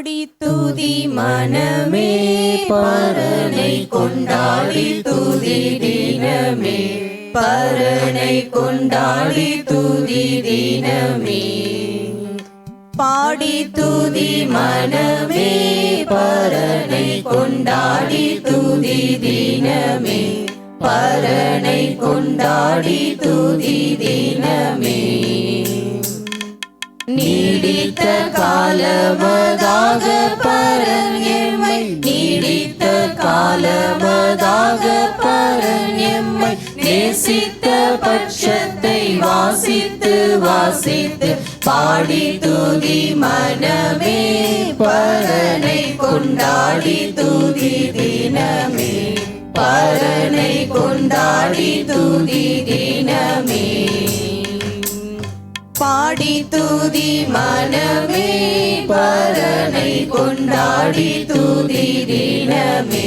பாடி துதி மனமே பரனை கொண்டாடி துதி தினமே பரனை கொண்டாடி துதி தினமே பாடி துதி மனமே பரனை கொண்டாடி துதி தினமே பரனை கொண்டாடி துதி தினமே நீடித்த காலமதாக பரன் எம்மை நீடித்த காலமதாக பரன் எம்மை நேசித்த பட்சத்தை வாசித்து வாசித்து பாடி துதி மனமே பரனை கொண்டாடி துதி தினமே பரனை கொண்டாடி துதி தினமே பாடி துதி மனமே பரனை கொண்டாடி துதி தினமே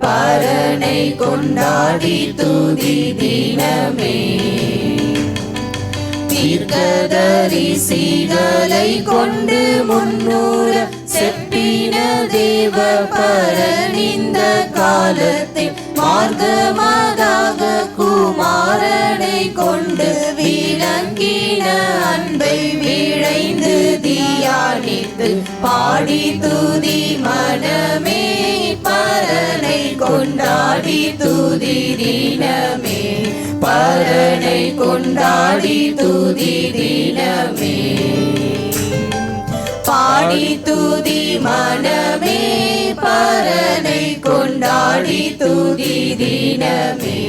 பரனை கொண்டாடி துதி தினமே தீர்க்கதரிசிகளை கொண்டு முன்னூற செப்பின தேவ பரன் இந்த காலத்தில் மார்க்கமாக குமாரனை கொண்டு விளங்கின அன்பை விழைந்து தியானித்து பாடி துதி மனமே பரனை கொண்டாடி துதி தினமே பரனை கொண்டாடி துதி தினமே பாடி துதி மனமே பரனை கொண்டாடி துதி தினமே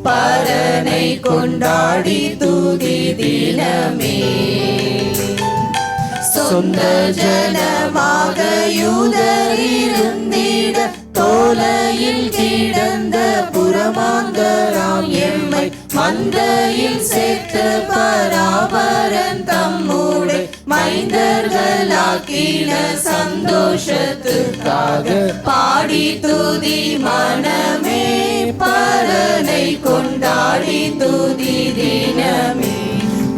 பரனை கொண்டாடி துதி தினமே சொந்த ஜனமாக யூதரிருந்திட தோலையில் கிடந்த புறமாந்தராம் எம்மை மந்தையில் சேர்த்து பராபரன் தம்முடைய மைந்தர்களாக்கின சந்தோஷத்துக்காக பாடி துதி மனமே பரனை கொண்டாடி துதி தினமே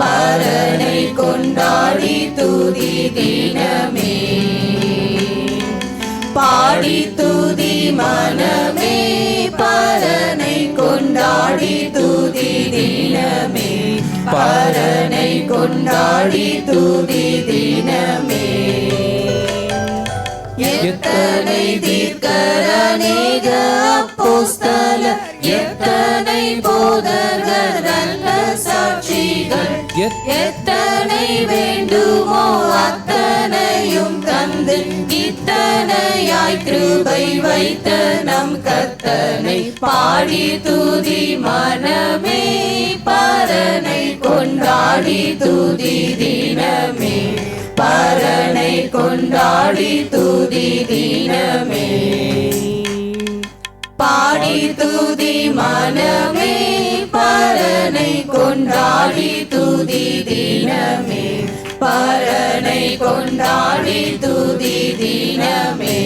பரனை கொண்டாடி துதி தினமே பாடி துதி மனமே பரனை கொண்டாடி துதி தினமே பரனை கொண்டாடி துதி தினமே எத்தனை தீர்க்கர் அநேக அப்போஸ்தல எத்தனை போதகர் நல்ல சாட்சிகள் எத்தனை வேண்டுமோ அத்தனையும் தந்து இத்தனையாய் கிருபை வைத்த நம் கர்த்தனை பாடி துதி மனமே பரனை கொண்டாடி துதி தினமே பரனை கொண்டாடி துதி தினமே பாடி துதி மனமே பரனை கொண்டாடி துதி தினமே பரனை கொண்டாடி துதி தினமே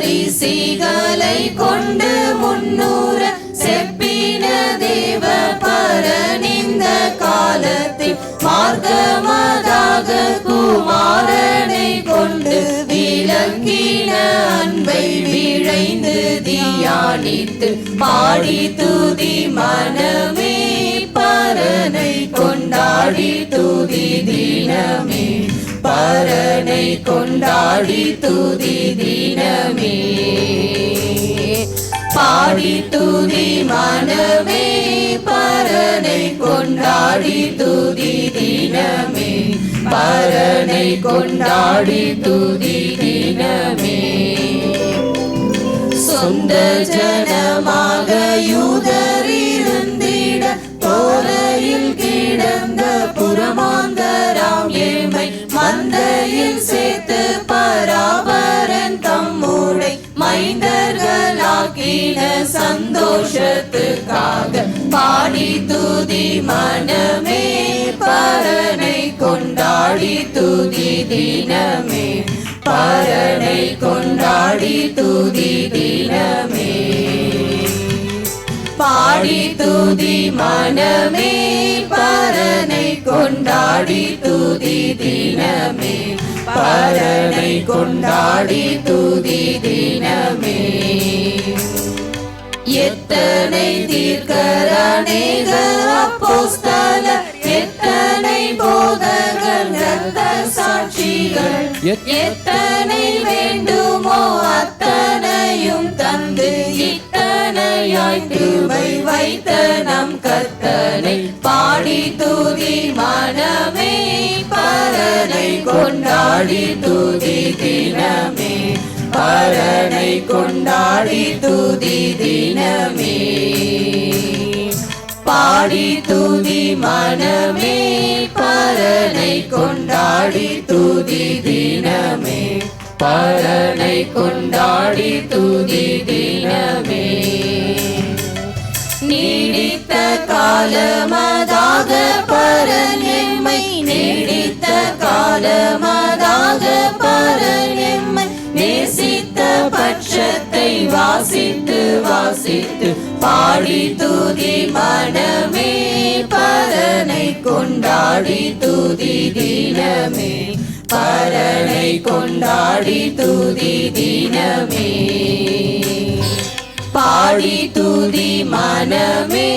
தீர்க்கதரிசிகளை கொண்டு முன்னூற செப்பின தேவ பரன் இந்த காலத்தில் மார்க்கமாக குமாரனை கொண்டு விளங்கின அன்பை விழைந்து தியானித்து பாடி துதி மனமே பரனை கொண்டாடி துதி தினமே பரனை கொண்டாடி துதி தினமே பாடி துதி மனமே பரனை கொண்டாடி துதி தினமே பரனை கொண்டாடி துதி தினமே சொந்த ஜனமாக யூதரிருந்திட தோலையில் கிடந்த புறமாந்தராம் ஏமை மந்தையில் சேர்த்து பராபரன் தம்முடைய மைந்தர்களாக்கின சந்தோஷத்துக்காக பாடி துதி மனமே பரனை கொண்டாடி துதி தினமே பரனை கொண்டாடி துதி தினமே பாடி துதி மனமே பரனை கொண்டாடி கொண்டாடி துதி தினமே பரனை கொண்டாடி துதி தினமே எத்தனை தீர்க்கர் அநேக அப்போஸ்தலர் எத்தனை போதகர் இரத்த சாட்சிகள் எத்தனை வேண்டுமோ அத்தனையும் தந்து இத்தனையாய் கிருபை வைத்த நம் கர்த்தனை பாடி துதி மனமே பரனை கொண்டாடி துதி தினமே பரனை கொண்டாடி துதி தினமே பாடி துதி மனமே பரனை கொண்டாடி துதி தினமே பரனை கொண்டாடி துதி தினமே நீடித்த காலமதாக பரன் எம்மை நீடித்த காலமதாக பரன் எம்மை நேசித்த பட்சத்தை வாசித்து வாசித்து பாடி துதி மனமே பரனை கொண்டாடி துதி தினமே பரனை கொண்டாடி துதி தினமே பாடி துதி மனமே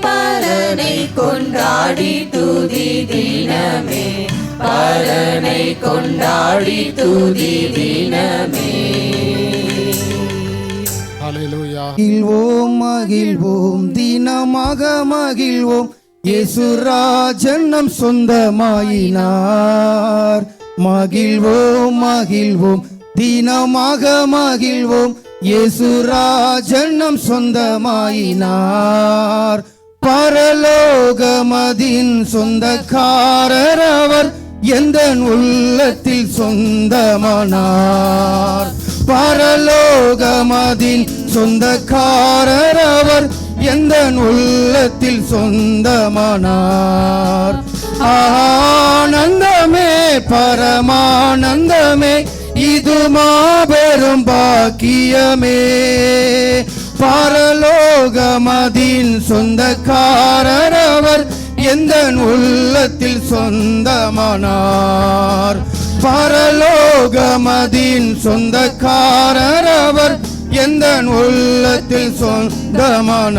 பரனை கொண்டாடி துதி தினமே பரனை கொண்டாடி துதி தினமே மகிழ்வோம் மகிழ்வோம் தினமாக மகிழ்வோம் இயேசுராஜன் நம் சொந்தமாயினார் மகிழ்வோம் மகிழ்வோம் தினமாக மகிழ்வோம் இயேசுராஜன் நம் சொந்தமாயினார் பரலோகமதின் சொந்தக்காரர் அவர் எந்த உள்ளத்தில் சொந்தமானார் பரலோகமதின் சொந்தக்காரர் அவர் எந்த உள்ளத்தில் சொந்தமானார் ஆனந்தமே பரமானந்தமே இது மாபெரும் பாக்கியமே பரலோகமதின் சொந்தக்காரர் அவர் எந்த உள்ளத்தில் சொந்தமானார் பரலோகமதின் சொந்தக்காரர் அவர் எந்த உள்ளத்தில் சொந்தமானார்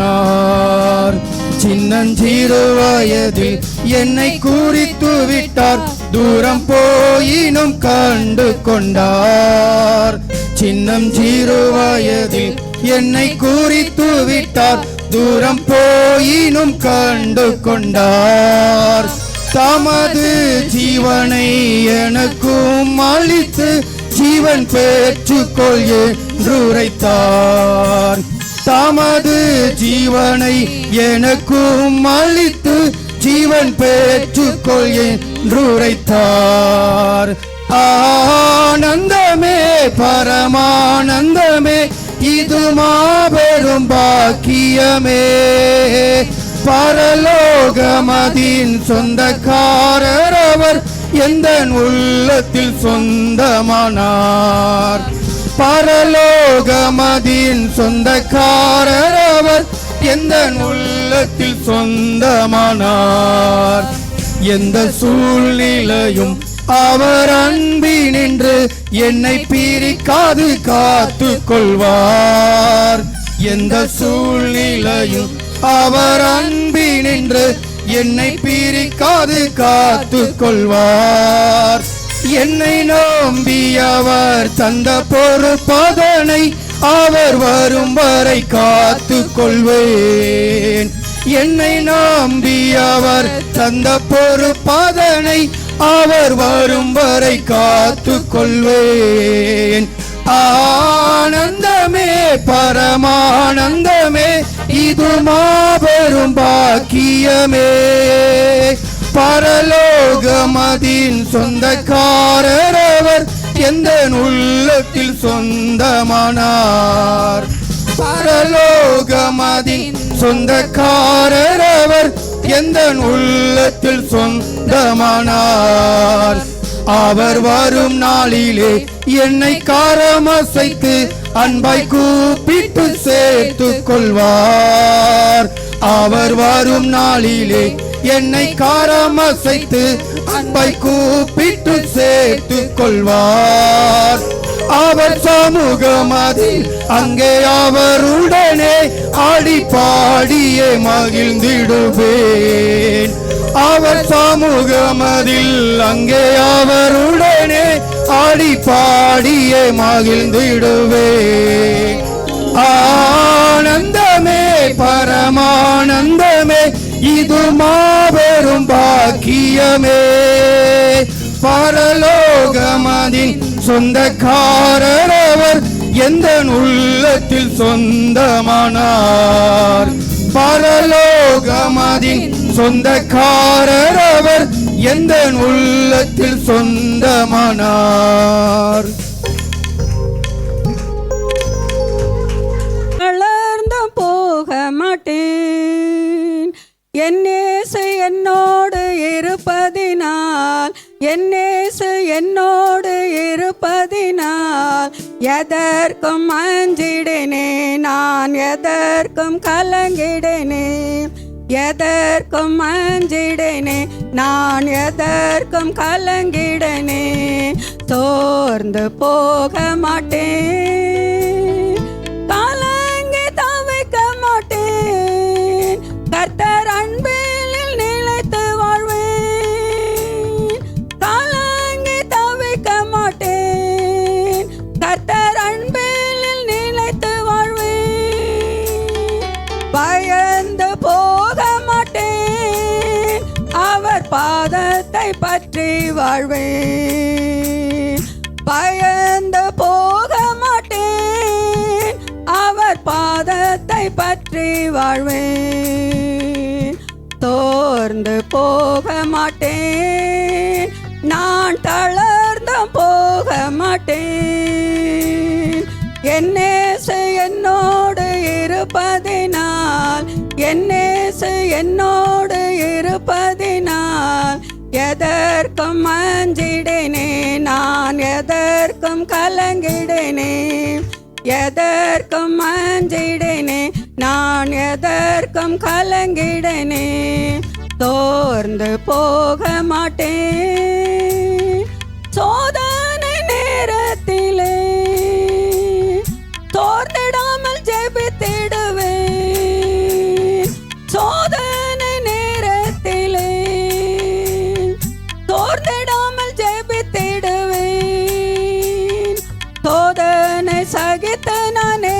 சின்னஞ்சிறு வயதில் என்னை குறித்து விட்டார் தூரம் போயினும் கண்டு கொண்டார் சின்னஞ்சிறு வயதில் என்னை குறித்து விட்டார் தூரம் போயினும் கண்டு கொண்டார் தமது ஜீவனை எனக்கும் அளித்து ஜீவன் பெற்றுக்கொள் என்று உரைத்தார் தமது ஜீவனை எனக்கும் அளித்து ஜீவன் பெற்றுக்கொள் என்று உரைத்தார் ஆனந்தமே பரமானந்தமே இது மாபெரும் பாக்கியமே பரலோகமதின் சொந்தக்காரர் அவர் எந்த உள்ளத்தில் சொந்தமானார் பரலோகமதின் சொந்தக்காரர் அவர் எந்த உள்ளத்தில் சொந்தமானார் எந்த சூழ்நிலையும் அவர் அன்பினின்று என்னை பிரிக்காது காத்து கொள்வார் எந்த சூழ்நிலையும் அவர் அன்பினின்று என்னை பிரிக்காது காத்து கொள்வார் என்னை நம்பி அவர் தந்த பொறுப்பதனை அவர் வரும் வரை காத்து கொள்வேன் என்னை நம்பி அவர் தந்த பொறுப்பதனை அவர் வரும் வரை காத்து கொள்வேன் ஆனந்தமே பரமானந்தமே இது மாபெரும் பாக்கியமே பரலோகமதின் சொந்தக்காரர் அவர் எந்த உள்ளத்தில் சொந்தமானார் பரலோகமதின் சொந்தக்காரர் அவர் எந்த உள்ளத்தில் சொந்தமானார் அவர் வரும் நாளிலே என்னை காரமசைத்து அன்பாய் கூப்பிட்டு சேர்த்து கொள்வார் அவர் வரும் நாளிலே என்னை காரமசைத்து அன்பை கூப்பிட்டு சேர்த்து கொள்வார். அவர் சமூகமதில் அங்கே அவருடனே ஆடி பாடியே மகிழ்ந்திடுவேன். அவர் சமூகமதில் அங்கே அவருடனே ஆடி பாடியே மகிழ்ந்திடுவேன். ஆனந்தமே பரமானந்தமே இது மாபெரும் பாக்கியமே. பரலோகமதின் சொந்தக்காரர் அவர் எந்த உள்ளத்தில் சொந்தமானார். பரலோகமதின் சொந்தக்காரர் அவர் எந்த உள்ளத்தில் சொந்தமானார். வளர்ந்து போக மாட்டேன், என் இயேசு என்னோடு இருப்பதினால், என் இயேசு என்னோடு இருப்பதினால் எதற்கும் அஞ்சிடனே, நான் எதற்கும் கலங்கிடனே, எதற்கும் அஞ்சிடனே, நான் எதற்கும் கலங்கிடனே. சோர்ந்து போக மாட்டேன், கலங்கி தவிக்க மாட்டேன், கர்த்தர் அன்பில் நிலைத்து வாழ்வேன். கலங்கி தவிக்க மாட்டேன், கர்த்தர் அன்பில் நிலைத்து வாழ்வேன். பயந்து போக மாட்டேன், அவர் பாதத்தை பற்றி வாழ்வேன். பயந்து போக மாட்டேன், அவர் பாதத்தை பற்றி வாழ்வேன். தோர்ந்து போக மாட்டேன், நான் தளர்ந்து போக மாட்டேன். என் இயேசு என்னோடு இருப்பதினால், என் இயேசு என்னோடு இருப்பதினால் எதற்கும் அஞ்சிடனே, நான் எதற்கும் கலங்கிடனே, எதற்கும் அஞ்சிடனே, நான் எதற்கும் கலங்கிடனே. தோர்ந்து போக மாட்டேன், சோதனை நேரத்திலே தோர்ந்திடாமல் ஜெபித்திடுவேன். சோதனை நேரத்திலே தோர்ந்திடாமல் ஜெபித்திடுவேன். சோதனை சகித்து நானே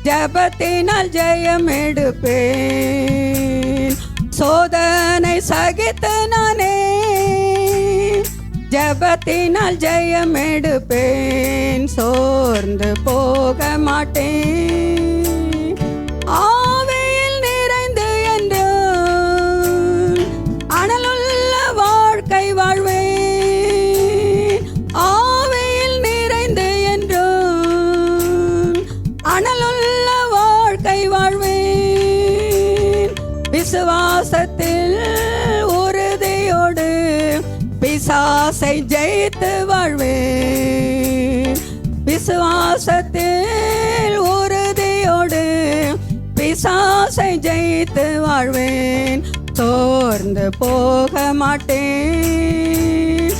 ஜெபத்தினால் ஜெயம் எடுப்பேன். சோதனை சகித்து நானே ஜெபத்தினால் ஜெயம் எடுப்பேன். சோர்ந்து போக மாட்டேன், ஆவியில் நிறைந்து என்றும் அனலுள்ள வாழ்க்கை வாழ்வேன். ஆவியில் நிறைந்து என்றும் அனலுள்ள வாழ்க்கை வாழ்வேன். விசுவாசத்தில் உறுதியோடு பிசாசை ஜெயித்து வாழ்வேன். விசுவாசத்தில் உறுதியோடு பிசாசை ஜெயித்து வாழ்வேன். தோர்ந்து போக மாட்டேன்,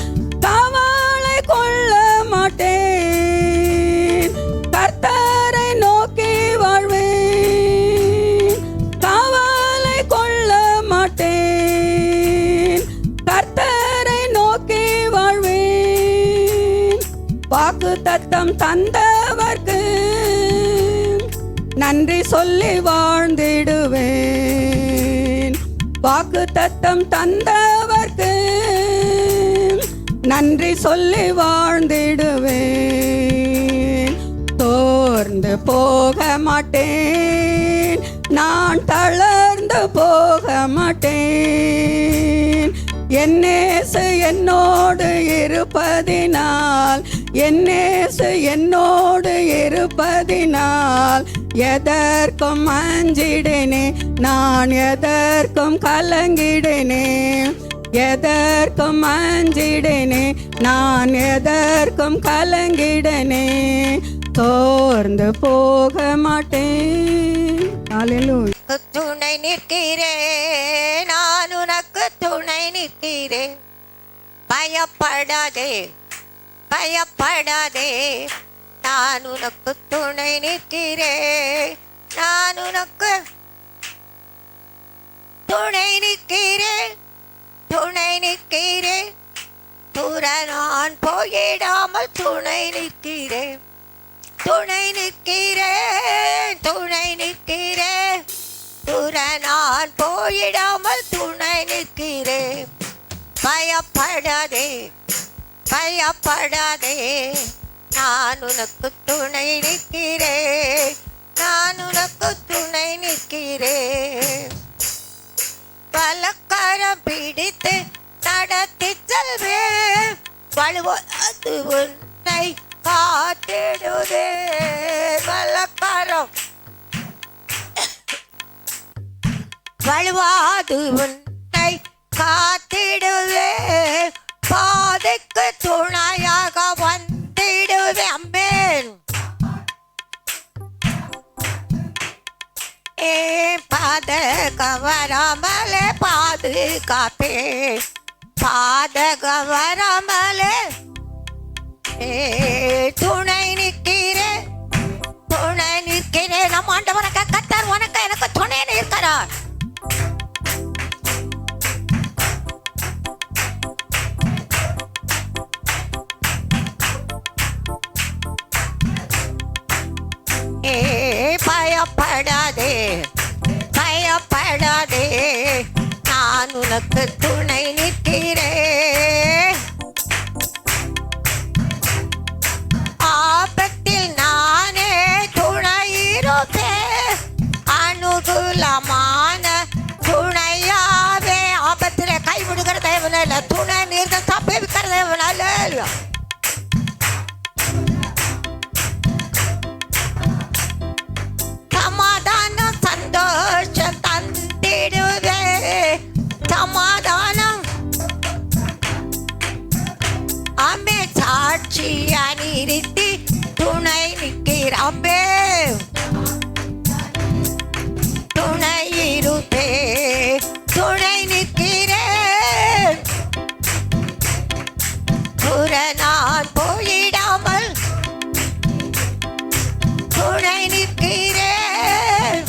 கவலை கொள்ள மாட்டேன், கர்த்தரை நோக்கி வாழ்வேன். கவலை கொள்ள மாட்டேன், கர்த்தரை நோக்கி வாழ்வேன். வாக்குத்தத்தம் தந்தவர்க்கு நன்றி சொல்லி வாழ்ந்திடுவேன். வாக்குத்தத்தம் தந்தவர்க்கு நன்றி சொல்லி வாழ்ந்திடுவேன். தோர்ந்து போக மாட்டேன், நான் தளர்ந்து போக மாட்டேன். என் இயேசு என்னோடு இருப்பதினால், என் இயேசு என்னோடு இருப்பதினால் எதற்கும் அஞ்சிடனே, நான் எதற்கும் கலங்கிடனே, எதற்கும் அஞ்சிடனே, நான் எதற்கும் கலங்கிடனே. தோர்ந்து போக மாட்டேன். அல்லேலூயா. உனக்கு துணை நிற்கிறேன், நான் உனக்கு துணை நிற்கிறேன். பயப்படாதே பயப்படாதே, நான் உனக்கு துணை நிற்கிறேன், நான் உனக்கு துணை நிற்கிறேன், துணை நிற்கிறேன். தூர நான் போயிடாமல் துணை நிற்கிறேன், துணை நிற்கிறேன், துணை நிற்கிறேன். தூர நான் போயிடாமல் துணை நிற்கிறேன். பயப்படாதே பயப்படாதே, நான் உனக்கு துணை நிற்கிறேன், நான் உனக்கு துணை நிற்கிறேன். பலக்காரம் பிடித்து நடத்தி செல்வேன், வலுவது உன்னை காத்திடுவே. பலக்காரம் வலுவாது உன்னை காத்திடுவே, பாதைக்கு துணையாக வந்திடுவே. அம்மேன். பாதக வராமலே பாதுகாப்பே, பாதக வராமலே துணை நிற்கிறேன், துணை நிற்கிறேன். நம்ம ஆண்டவனுக்கு கர்த்தர் உனக்கு எனக்கு துணை நிற்கிறார். பயப்படாதே பயப்படாதே, நான் உனக்கு துணை நிற்கிறேன். ஆபத்தில் நானே துணை இருப்பேன், அனுகூலமான துணையாவே. ஆபத்தில் கைவிடுகிற தேவனால துணை நீர்க்க தப்பிக்கிற தேவனால. சமாதானம் சந்தோஷம் தந்திடுவே, சமாதானம் அம்மே சாட்சியா நிறுத்தி துணை நிற்கிறே, துணை இருப்பே, துணை நிற்கிறேன். புற நான் போயிடாமல் துணை நிற்கிறேன்,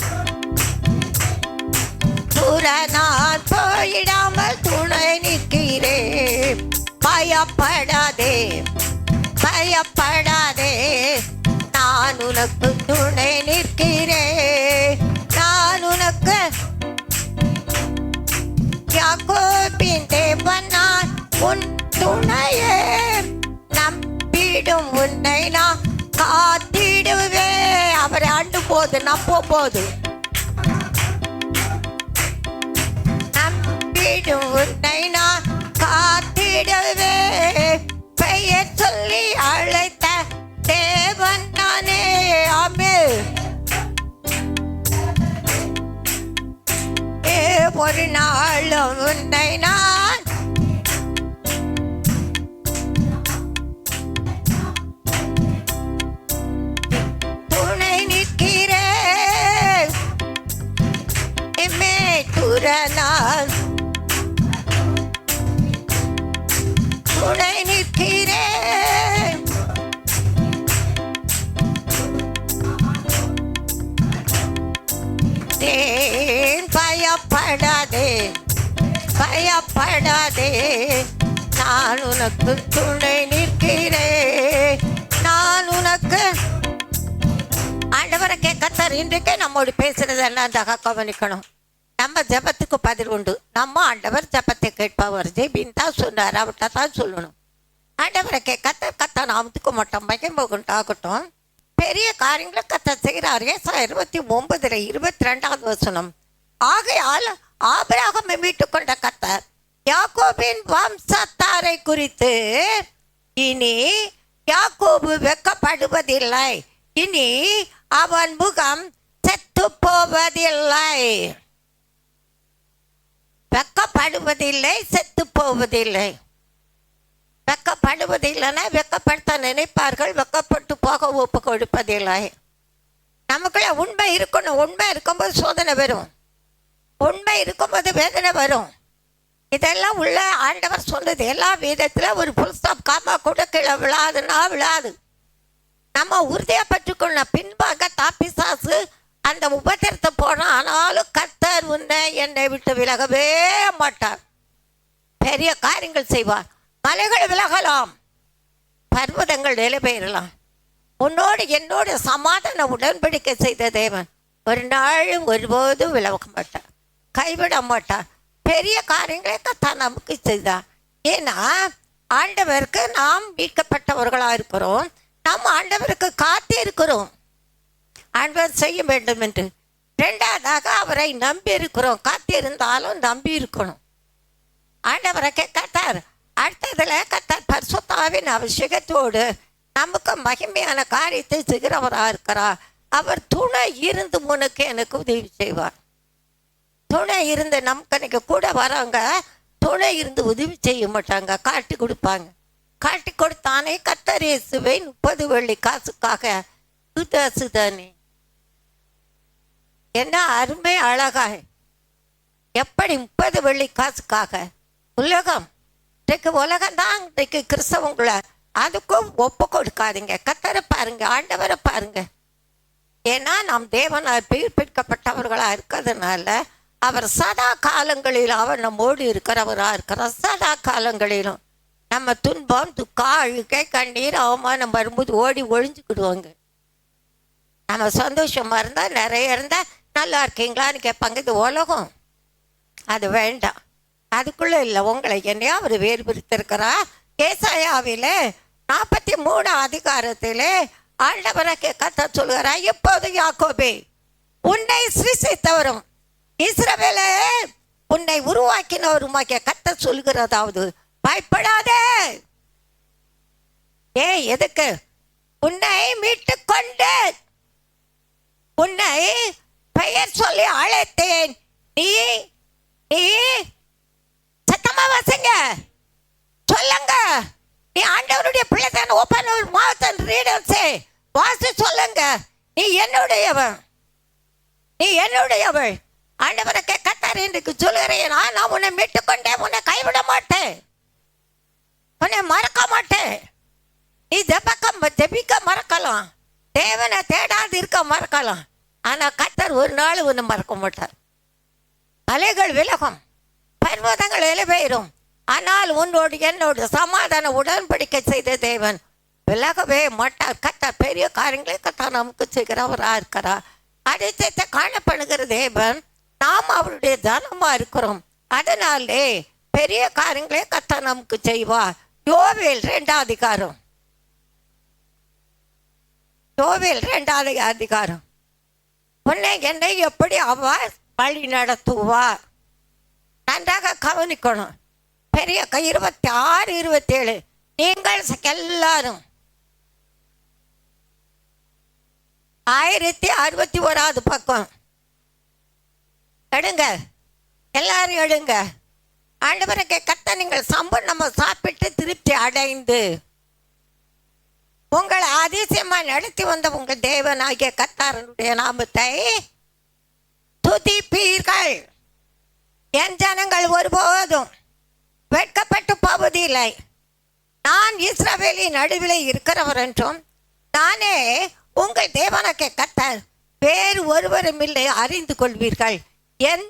புற நான் போயிடாமல் துணை நிற்கிறேன். பயப்படாதே பயப்படாதே, நான் உனக்கு துணை நிற்கிறேன், நான் உனக்கு. யாக்கோபின் தேவன் நான் உன் துணையே, நம்பிடும் உன்னை நான் காத்திடுவே. அவரை ஆண்டு போது நம்ப போது நம்பிடும் உன்னை நான் காத்திடுவே. பெயர் சொல்லி அழைத்த தேவன் நானே. ஆமென். ஒரு நாளும் உன்னை நான் துணை நிற்கிறேன், துற நான் துணை நிற்கிறேன். பயப்படாதே பயப்படாதே, நான் உனக்கு துணை நிற்கிறேன், நான் உனக்கு. ஆண்டவரை கர்த்தர் இன்றைக்கே நம்மோடு பேசுறதெல்லாம் கவனிக்கணும். நம்ம ஜபத்துக்கு பதில் உண்டு. நம்ம ஆண்டவர் ஜபத்தை கேட்பவர். ஜெபின் தான் சொன்னார், அவர்கிட்ட தான் சொல்லணும். ஆண்டவரை கர்த்தர் நாமத்துக்கு மட்டும் மகிமையுண்டாகட்டும். பெரிய காரியங்களை கர்த்தர் செய்கிறார். ஏசாயா 29:22 வசனம். ஆகையால் ஆபிரகாமை மீட்டுக் கொண்ட கர்த்தர் யாக்கோபின் வம்சத்தாரை குறித்து இனி யாக்கோபு வெட்கப்படுவதில்லை, இனி அவன் முகம் செத்து போவதில்லை. வெட்கப்படுவதில்லை, செத்து போவதில்லை. வெட்கப்படுவதில்லைன்னா வெட்கப்படுத்த நினைப்பார்கள், வெட்கப்பட்டு போக ஒப்பு கொடுப்பதில்லை. நமக்குள்ள உண்மை இருக்கணும். உண்மை இருக்கும்போது சோதனை வரும். உண்மை இருக்கும்போது வேதனை வரும். இதெல்லாம் உள்ள ஆண்டவர் சொன்னது எல்லா வேதத்தில் ஒரு புல் ஸ்டாப் காமா கூட கீழே விழாதுன்னா விழாது. நம்ம உறுதியாக பற்றுக்கொள்ள பின்பாக தாப்பிசாசு அந்த உபத்திரத்தை போனோம். ஆனாலும் கர்த்தர் உன்னை என்னை விட்டு விலகவே மாட்டார். பெரிய காரியங்கள் செய்வார். மலைகள் விலகலாம், பர்வதங்கள் நிலை பெயரலாம். உன்னோடு என்னோடு சமாதான உடன்படிக்கை செய்த தேவன் ஒரு நாள் ஒருபோதும் விலக மாட்டார், கைவிட மாட்டார். பெரிய காரியங்களை கர்த்தர் நமக்கு செய்தார். ஏன்னா ஆண்டவருக்கு நாம் மீட்கப்பட்டவர்களாக இருக்கிறோம். நாம் ஆண்டவருக்கு காத்து இருக்கிறோம், ஆண்டவர் செய்ய வேண்டும் என்று. ரெண்டாவதாக அவரை நம்பி இருக்கிறோம். காத்திருந்தாலும் நம்பி இருக்கணும். ஆண்டவரை கர்த்தர் அடுத்ததுல கர்த்தர் பரிசுத்தாவின் அபிஷேகத்தோடு நமக்கு மகிமையான காரியத்தை செய்கிறவராக இருக்கிறார். அவர் துணை இருந்து உனக்கு எனக்கு உதவி செய்வார். துணை இருந்து நமக்கு எனக்கு கூட வரவங்க துணை இருந்து உதவி செய்ய மாட்டாங்க, காட்டி கொடுப்பாங்க. காட்டி கொடுத்தானே கர்த்தர் இயேசுவை 30 வெள்ளி காசுக்காக சுதானே. என்ன அருமை அழகாக எப்படி 30 வெள்ளி காசுக்காக உலகம் இன்றைக்கு உலகம்தான் இன்றைக்கு கிறிஸ்தவங்களை அதுக்கும் ஒப்பு கொடுக்காதீங்க. கர்த்தரை பாருங்க, ஆண்டவரை பாருங்க. ஏன்னா நாம் தேவனால் பிற்பிக்கப்பட்டவர்களாக இருக்கிறதுனால அவர் சதா காலங்களில் அவர் நம்மோடு இருக்கிறவராக இருக்கிறார். சதா காலங்களிலும் நம்ம துன்பம் துக்கம் அழுகை கண்ணீர் அவமானம் வரும்போது ஓடி ஒழிஞ்சுக்கிடுவாங்க. நம்ம சந்தோஷமாக இருந்தால் நிறைய இருந்தால் நல்லா இருக்கீங்களான்னு கேட்பாங்க. இது உலகம், அது வேண்டாம். அதுக்குள்ளே இல்லை, உங்களை என்னையா அவர் வேறு பிரித்திருக்கிறா. ஏசாயாவில் 43 அதிகாரத்தில் ஆண்டவரை கர்த்தர் சொல்கிறார், இப்போது யாக்கோபே உன்னை சிருஷ்டித்தவரும் இஸ்ரவேலே உன்னை உருவாக்கினவருமாக்கிய கர்த்தர் சொல்கிறதாவது, பயப்படாதே. எதுக்கு? உன்னை மீட்டு கொண்டு உன்னை பெயர் சொல்லி அழைத்தேன். நீ நீ சத்தமா வாசிங்க, சொல்லுங்க. நீ ஆண்டவருடைய பிள்ளை தான். Open your mouth and read and say. வாசி சொல்லுங்க, நீ என்னுடையவன், நீ என்னுடையவள். ஆண்டவரை கர்த்தர் இன்றைக்கு சொல்கிறேன், நான் உன்னை மீட்டு கொண்டேன், உன்னை கைவிட மாட்டேன், உன்னை மறக்க மாட்டேன். நீ ஜெபிக்க மறக்கலாம், தேவனை தேடாது இருக்க மறக்கலாம். ஆனால் கர்த்தர் ஒரு நாள் ஒன்று மறக்க மாட்டார். அலைகள் விலகும், பர்வதங்கள் இலைபெயரும். ஆனால் உன்னோடு என்னோடு சமாதான உடன்படிக்கை செய்த தேவன் விலகவே மாட்டார். கர்த்தர் பெரிய காரியங்களை கர்த்தர் நமக்கு செய்கிறவராக இருக்கிறார். அதிசயத்தை காணப்படுகிற தேவன், நாம் அவருடைய தனமா இருக்கிறோம். அதனாலே பெரிய காரியங்களை கர்த்தர் நமக்கு செய்வார். யோவேல் 2 அதிகாரம், யோவேல் 2 அதிகாரம். உன்னை என்னை எப்படி அவர் வழி நடத்துவார்? நன்றாக கவனிக்கணும். பெரிய 26 27 நீங்கள் எல்லாரும் 1061 பக்கம் எடுங்க, எல்லாரும் எடுங்க. ஆண்டவருக்கு கர்த்தர் நீங்கள் சம்பூர்ணமா சாப்பிட்டு திருப்தி அடைந்து உங்களை அதிசயமா நடத்தி வந்த உங்கள் தேவனாகிய கர்த்தருடைய நாமத்தை துதிப்பீர்கள். என் ஜனங்கள் ஒருபோதும் வெட்கப்பட்டு போவதில்லை. நான் இஸ்ரவேலின் நடுவிலே இருக்கிறவர் என்றும் நானே உங்கள் தேவனாகிய கர்த்தர், வேறு ஒருவரும் இல்லை, அறிந்து கொள்வீர்கள். என்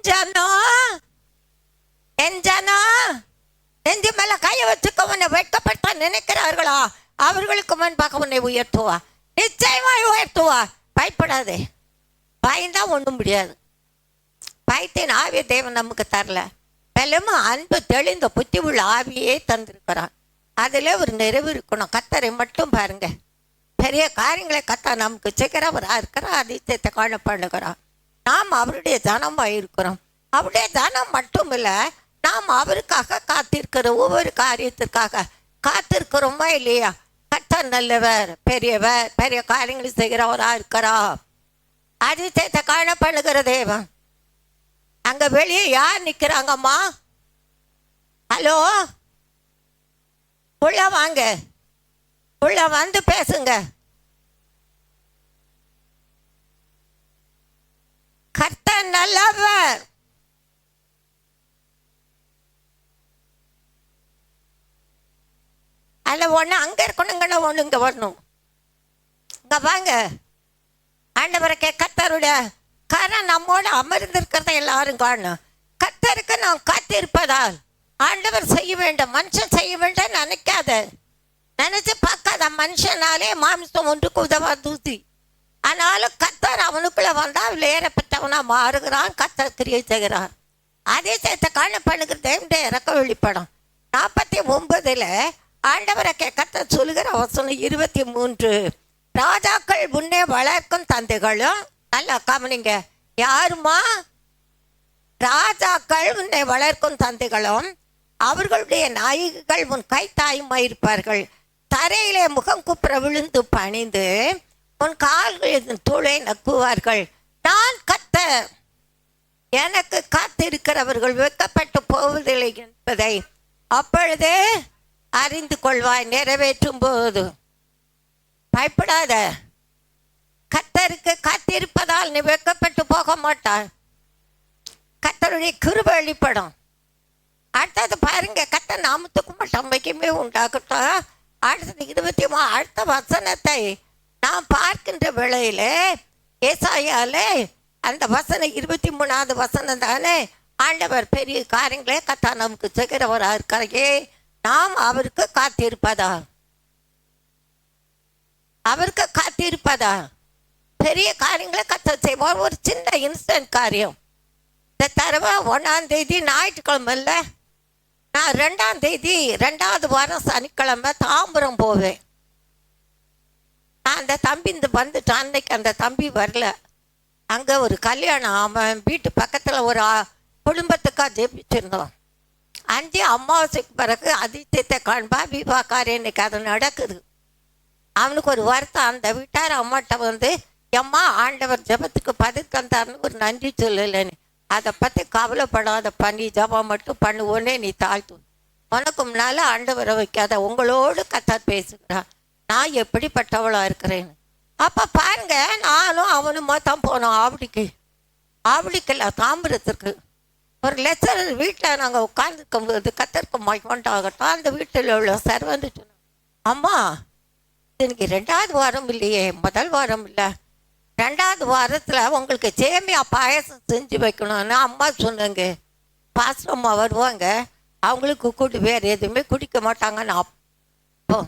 ஜனம் நெஞ்சு மேல கைய வச்சுக்க உன்னை வெட்கப்படுத்த நினைக்கிறார்களா, அவர்களுக்கு முன்பாக உன்னை உயர்த்துவா, நிச்சயமாய் உயர்த்துவா. பயப்படாதே. பயந்தா ஒன்றும் முடியாது. பயத்தின் ஆவிய தேவன் நமக்கு தரல, பலமா அன்பு தெளிந்த புத்தி உள்ள ஆவியே தந்திருக்கிறான். அதில் ஒரு நிறைவு இருக்கணும். கர்த்தரை மட்டும் பாருங்க, பெரிய காரியங்களை கர்த்தர் நமக்கு செய்கிறவராக இருக்கிறார். அதிசயத்தை காணப்படுகிறார். நாம் அவருடைய தனமாக இருக்கிறோம். அவருடைய தனம் மட்டும் இல்லை, நாம் அவருக்காக காத்திருக்கிற ஒவ்வொரு காரியத்திற்காக காத்திருக்கிறோமா இல்லையா? கர்த்தர் நல்லவர், பெரியவர், பெரிய காரியங்களை செய்கிறவராக இருக்கிறார். அதிசயத்தை காணப்படுகிற தேவன். அங்க வெளியே யார் நிக்கிறாங்கம்மா? ஹலோ, உள்ள வாங்க, உள்ள வந்து பேசுங்க. கர்த்தர் நல்லவர், அதில் ஒன்று அங்கே இருக்கணுங்கன்னு ஒன்று இங்கே வரணும். இங்கே வாங்க, ஆண்டவரை கர்த்தருடைய கரம் நம்மோடு அமர்ந்திருக்கிறத எல்லாரும் காணணும். கர்த்தருக்கு நாம் காத்திருப்பதால் ஆண்டவர் செய்ய வேண்டும், மனுஷன் செய்ய வேண்டும் நினைக்காத, நினைச்சு பார்க்காத. மனுஷனாலே மாமிசம் ஒன்றுக்கு உதவாது. ஆனாலும் கர்த்தர் அவனுக்குள்ள வந்தால் ஏறப்பட்டவனா மாறுகிறான், கர்த்தர் கிரியை செய்கிறான். அதே சேர்த்து காணப்படுகிற தேவனுடைய இறக்க வெளிப்படம் 49 ஆண்டவரை கர்த்தர் சொல்லுகிற வசனம் 23. ராஜாக்கள் முன்னே வளர்க்கும் தந்தைகளும், நல்லா கவனிங்க, யாருமா? ராஜாக்கள் முன்னே வளர்க்கும் தந்தைகளும் அவர்களுடைய நாயகிகள் உன் கை தாயுமாயிருப்பார்கள். தரையிலே முகம் குப்புற விழுந்து பணிந்து உன் கால்களின் தூளை நக்குவார்கள். நான் கர்த்தர், எனக்கு காத்திருக்கிறவர்கள் வெட்கப்பட்டு போவதில்லை என்பதை அப்பொழுதே அறிந்து கொள்வாய். நிறைவேற்றும் போது பயப்படாத. கர்த்தருக்கு காத்திருப்பதால் நீ வெட்கப்பட்டு போக மாட்டாய். கர்த்தருடைய கிருபை வெளிப்படும். அடுத்தது பாருங்க, கர்த்தர் நாமத்துக்கு மட்டும் வைக்கமே உண்டாகட்டும். அடுத்தது 23 அடுத்த வசனத்தை நாம் பார்க்கின்ற வேளையிலே ஏசாயாலே அந்த வசனம் 23வது வசனம் தானே. ஆண்டவர் பெரிய காரியங்களே கர்த்தர் நமக்கு செய்கிறவராக இருக்கிறே. நாம் அவருக்கு காத்திருப்பதா, அவருக்கு காத்திருப்பதா, பெரிய காரியங்களை கர்த்தர் செய்வார். ஒரு சின்ன இன்ஸ்டன்ட் காரியம். இந்த தடவை 1ஆம் தேதி ஞாயிற்றுக்கிழமை இல்லை, நான் 2ஆம் தேதி 2வது வாரம் சனிக்கிழமை தாம்பரம் போவேன். நான் அந்த தம்பி இந்த வந்துட்டான். அன்னைக்கு அந்த தம்பி வரல. அங்கே ஒரு கல்யாணம், அவன் வீட்டு பக்கத்தில் ஒரு குடும்பத்துக்காக ஜெபிச்சிருந்தோம். 5 அமாவாசைக்கு பிறகு அதிசயத்தை காண்பா விவாகாரம் இன்னைக்கு அது நடக்குது. அவனுக்கு ஒரு வருத்தம். அந்த வீட்டார் அம்மாட்ட வந்து, எம்மா ஆண்டவர் ஜபத்துக்கு பதில் தந்தார்னு ஒரு நன்றி சொல்லலைன்னு. அதை பற்றி கவலைப்படாத, பண்ணி ஜபம் மட்டும் பண்ணுவோன்னே நீ தாழ்த்து. உனக்கு முன்னால் ஆண்டவரை வைக்காத, உங்களோடு கர்த்தர் பேசுகிறான். நான் எப்படிப்பட்டவளாக இருக்கிறேன்னு. அப்போ பாருங்க, நானும் அவனும் தான் போனோம் ஆவடிக்கல தாம்பரத்துக்கு. ஒரு லெக்சரர் வீட்டில் நாங்கள் உட்காந்துருக்கும் போது கர்த்தருக்கு மகிமைண்டாகட்டும், அந்த வீட்டில் உள்ள சர்வந்து சொன்னோம், அம்மா எனக்கு 2வது வாரம் இல்லையே, முதல் வாரம் இல்லை, 2வது வாரத்தில் உங்களுக்கு சேமியா பாயசம் செஞ்சு வைக்கணும்னு அம்மா சொன்னாங்க. பாஸ்டர் அம்மா வருவாங்க, அவங்களுக்கு கூட்டு வேறு எதுவுமே குடிக்க மாட்டாங்கன்னு. அப்போ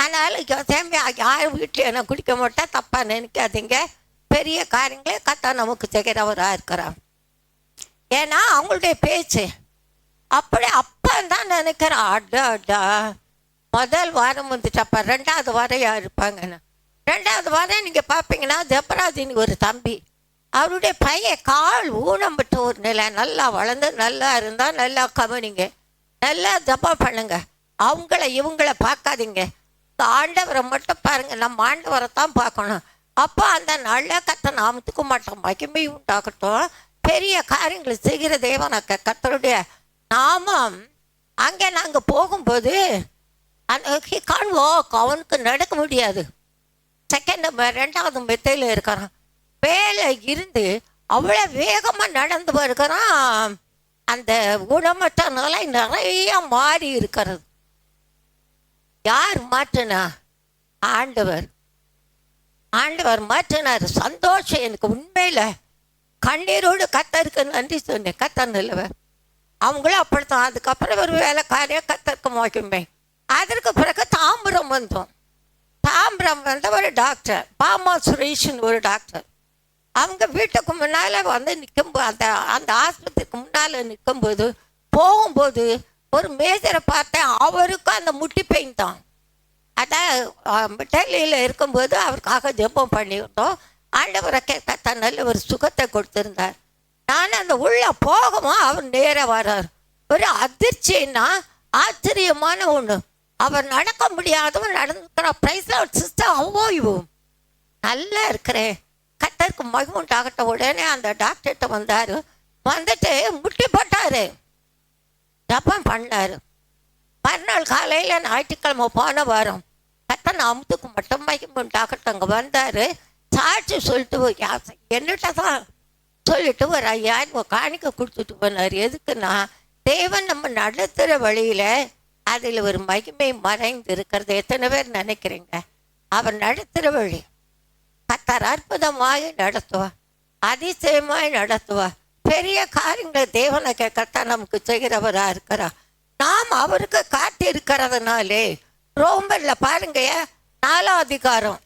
அதனால் சேமியா யார் வீட்டில் என்ன குடிக்க மாட்டா தப்பாக நினைக்காதீங்க. பெரிய காரியங்களே கர்த்தர் நமக்கு செய்கிறவராக இருக்கிறான். ஏன்னா அவங்களுடைய பேச்சு அப்படி அப்பந்தான் நினைக்கிறேன், அடா முதல் வாரம் வந்துட்டப்ப 2வது வாரம் யார் இருப்பாங்கன்னு. 2வது வாரம் நீங்கள் பார்ப்பீங்கன்னா ஜெபராஜினி ஒரு தம்பி, அவருடைய பையன் கால் ஊனம்பட்டு ஒரு நிலை, நல்லா வளர்ந்து நல்லா இருந்தால் நல்லா கவனிங்க, நல்லா ஜபம் பண்ணுங்க. அவங்கள இவங்கள பார்க்காதீங்க, இந்த ஆண்டவரை மட்டும் பாருங்கள். நம்ம ஆண்டவரை தான் பார்க்கணும். அப்போ அந்த நல்ல கர்த்தர் நாமத்துக்கு மட்டும் மகிமை உண்டாகட்டும். பெரிய காரியங்களை செய்கிற தேவனாக்க கர்த்தருடைய நாமம். அங்கே நாங்கள் போகும்போது காண்போம், அவனுக்கு நடக்க முடியாது. 2வது மெத்தையில் இருக்கிறான். மேலே இருந்து அவ்வளோ வேகமாக நடந்து வருகிறான். அந்த குணமற்ற நிலை நிறைய மாறி இருக்கிறது. யார் மாற்றினா? ஆண்டவர். ஆண்டவர் மாற்றினார். சந்தோஷம் எனக்கு உண்மையில். கண்ணீரோடு கர்த்தருக்கு நன்றி சொன்னேன். கர்த்தர் நல்லவர். அவங்களும் அப்படித்தான். அதுக்கப்புறம் ஒரு வேலைக்காரியாக கர்த்தருக்கு மகிமை. அதற்கு பிறகு தாம்பரம் வந்தோம். தாம்பரம் வந்த ஒரு டாக்டர், பாமா சுரேஷன் ஒரு டாக்டர். அவங்க வீட்டுக்கு முன்னால் வந்து நிற்கும்போது, அந்த ஆஸ்பத்திரிக்கு முன்னால் நிற்கும்போது போகும்போது ஒரு மேஜரை பார்த்தேன். அவருக்கும் அந்த முட்டி பெயின் தான். அதான் டெல்லியில் இருக்கும்போது அவருக்காக ஜெபம் பண்ணியிருந்தோம். ஆண்டவரை கேட்க நல்ல ஒரு சுகத்தை கொடுத்துருந்தார். நான் அந்த உள்ளே போகவும் அவர் நேராக வர்றார். ஒரு அதிர்ச்சின்னா ஆச்சரியமான ஒன்று. அவர் நடக்க முடியாதவன் நடந்துக்கிற பிரைஸ் சிஸ்டர் அவ்வோயும் நல்லா இருக்கிறேன். கர்த்தருக்கு மகிமை உண்டாகட்ட. உடனே அந்த டாக்டர்கிட்ட வந்தார். வந்துட்டு முட்டி போட்டார், ஜபம் பண்ணார். மறுநாள் காலையில் ஞாயிற்றுக்கிழமை போன வாரம் கர்த்தர் நாமத்துக்கு மட்டும் மகிமை உண்டாகட்டும். அங்கே வந்தார். சாட்சி சொல்லிட்டு என்னட்ட தான் சொல்லிட்டு ஒரு 5000 காணிக்க கொடுத்துட்டு போனார். எதுக்குன்னா தேவன் நம்ம நடத்துகிற வழியில் அதில் ஒரு மகிமை மறைந்து இருக்கிறது. எத்தனை பேர் நினைக்கிறீங்க? அவர் நடத்துகிற வழி கர்த்தர் அற்புதமாய் நடத்துவார், அதிசயமாய் நடத்துவார். பெரிய காரியங்களை தேவனுக்கு கர்த்தர் நமக்கு செய்கிறவராக இருக்கிறார். நாம் அவருக்கு காத்து இருக்கிறதுனாலே ரோமர்ல பாருங்க 4ஆம் அதிகாரம்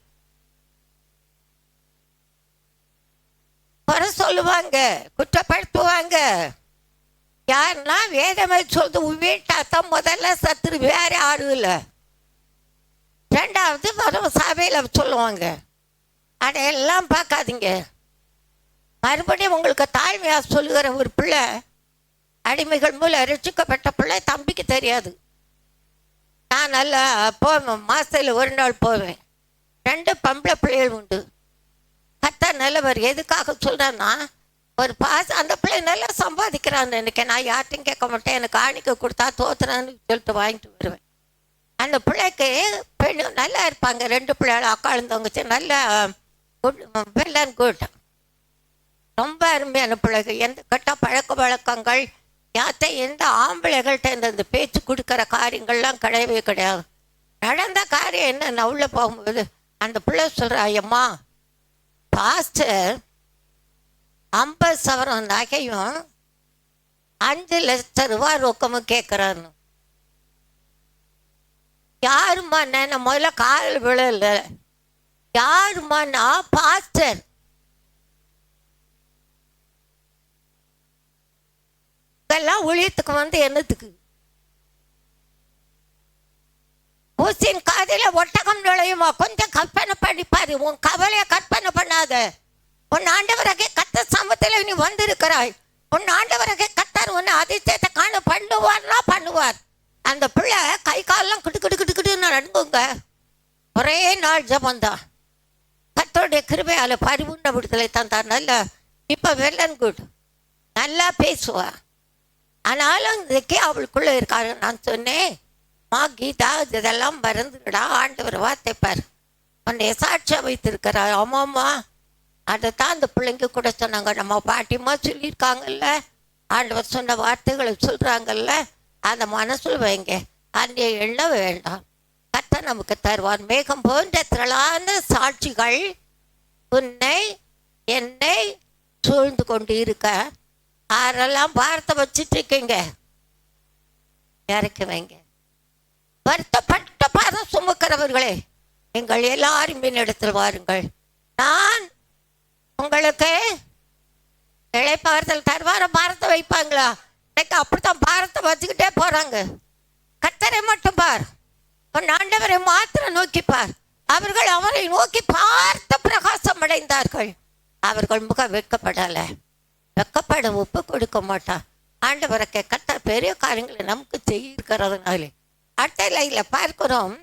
குறை சொல்லுவாங்க, குற்றப்படுத்துவாங்க. யாருன்னா வேதமே சொல்றது வீட்டாத்தான் முதல்ல சத்துரு, வேற யாரும் இல்லை. ரெண்டாவது வரும் சபையில் சொல்லுவாங்க. அதையெல்லாம் பார்க்காதீங்க. மறுபடியும் உங்களுக்கு தாழ்மையாக சொல்லுகிற ஒரு பிள்ளை, அடிமைகள் மூலம் ரட்சிக்கப்பட்ட பிள்ளை தம்பிக்கு தெரியாது. நான் நல்லா போவேன், மாதத்தில் ஒரு நாள் போவேன். 2 பொம்பளை பிள்ளைகள் உண்டு. கர்த்தர் நல்லவர். எதுக்காக சொல்கிறேன்னா, ஒரு அந்த பிள்ளை நல்லா சம்பாதிக்கிறான்னு நினைக்கிறேன். நான் யார்ட்டையும் கேட்க மாட்டேன். எனக்கு காணிக்க கொடுத்தா தோத்துறான்னு சொல்லிட்டு வாங்கிட்டு வருவேன். அந்த பிள்ளைக்கு பெண் நல்லா இருப்பாங்க. 2 பிள்ளைகள் அக்கா இருந்தவங்க நல்லா குட், வெல் அண்ட் குட். ரொம்ப அருமையான பிள்ளைகள். எந்த கெட்ட பழக்க வழக்கங்கள் யார்கிட்ட எந்த ஆம்பளைகள்கிட்ட இந்த பேச்சு கொடுக்குற காரியங்கள்லாம் கிடையவே கிடையாது. நடந்த காரியம் என்ன, நான் உள்ளே போகும்போது அந்த பிள்ளை சொல்கிறா, ஐயம்மா பாஸ்டர் 50 சவரம் நகையும் 5 லட்சம் ரூபா ரொக்கமும் கேட்குறான்னு. யாருமா? நான் முதல்ல கால் விழல. யாருமா? நான் பாஸ்டர். இதெல்லாம் ஊழியத்துக்கு வந்து என்னத்துக்கு? ஊசின் காதில ஒட்டகம் நுழையுமா? கொஞ்சம் கற்பனை பண்ணிப்பாரு. உன் கவலையை கற்பனை பண்ணாத. உன் ஆண்டவரகே கர்த்தர் சமூகத்தில் நீ வந்திருக்கிறாய். உன் ஆண்டவரகே கர்த்தர் உன்னை அதிசயத்தை காண பண்ணுவார்னா பண்ணுவார். அந்த பிள்ளை கை காலெல்லாம் கிட்டு கிட்டு கிட்டு கிட்டுன்னு நடந்துங்க. ஒரே நாள் ஜபந்தான். கர்த்தருடைய கிருபையால் பரிபூர்ண விடுதலை தந்தார். நல்லா இப்போ வெல் அண்ட் குட், நல்லா பேசுவா. ஆனாலும் இதுக்கே அவளுக்குள்ளே இருக்காரு. நான் சொன்னேன், மா கீதா இதெல்லாம் மறந்துடா, ஆண்டவர் வார்த்தைப்பார், உன்னை சாட்சியாக வைத்திருக்கிறார். ஆமாம்மா, அதை தான் அந்த பிள்ளைங்க கூட சொன்னாங்க. நம்ம பாட்டியம்மா சொல்லியிருக்காங்கல்ல, ஆண்டவர் சொன்ன வார்த்தைகளை சொல்கிறாங்கல்ல, அந்த மனசில் வைங்க. அந்த எண்ண வேண்டாம். கர்த்தர் நமக்கு தருவார். மேகம் போன்ற திரளான சாட்சிகள் உன்னை என்னை சூழ்ந்து கொண்டு இருக்க. யாரெல்லாம் வார்த்தை வச்சுட்டு இருக்கீங்க, இறக்கி வைங்க. வருத்தப்பட்ட பாதம் சுமக்கிறவர்களே, நீங்கள் எல்லாரும் இடத்தில் வாருங்கள். நான் உங்களுக்கு இளைப்பாறுதல் தருவார. பாரத்தை வைப்பாங்களா? இன்னைக்கு அப்படித்தான் பாரத்தை வச்சுக்கிட்டே போறாங்க. கர்த்தரை மட்டும் பார், உன் ஆண்டவரை மாத்திரம் நோக்கிப்பார். அவர்கள் அவரை நோக்கி பார்த்த பிரகாசம் அடைந்தார்கள். அவர்கள் முகம் வெட்கப்படலை. வெட்கப்பட ஒப்பு கொடுக்க மாட்டான். ஆண்டவரை கர்த்தர் பெரிய காரியங்களை நமக்கு செய்யிருக்கிறதுனாலே. அடுத்த லைனில் பார்க்கிறோம்,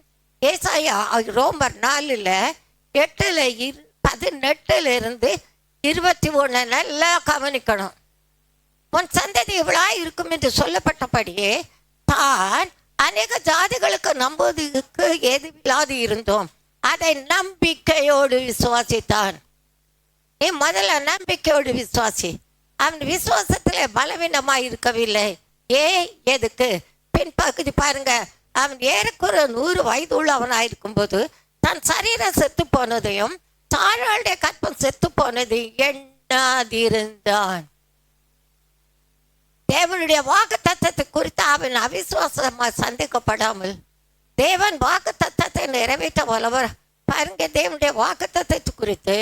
ஏசாயா ரோமர் 4:8-18 21 நல்லா கவனிக்கணும். உன் சந்ததி இவ்வளா இருக்கும் என்று சொல்லப்பட்டபடியே தான் அநேக ஜாதிகளுக்கு நம்புவதற்கு ஏதுவில்லாது இருந்தோம். அதை நம்பிக்கையோடு விசுவாசித்தான். நீ முதல்ல நம்பிக்கையோடு விசுவாசி. அவன் விசுவாசத்தில் பலவீனமாக இருக்கவில்லை. எதுக்கு? பின்பகுதி பாருங்க. அவன் ஏறக்குற 100 வயது உள்ளவனாயிருக்கும் போது தன் சரீரம் செத்து போனதையும் தாழ்வாளுடைய கற்பம் செத்து போனது எண்ணாதிருந்தான். தேவனுடைய வாக்கு தத்தத்தை குறித்து அவன் அவிசுவாசமாக சந்திக்கப்படாமல் தேவன் வாக்கு தத்தத்தை நிறைவேற்ற வல்லவர். பாருங்க, தேவனுடைய வாக்கு தத்தத்தை குறித்து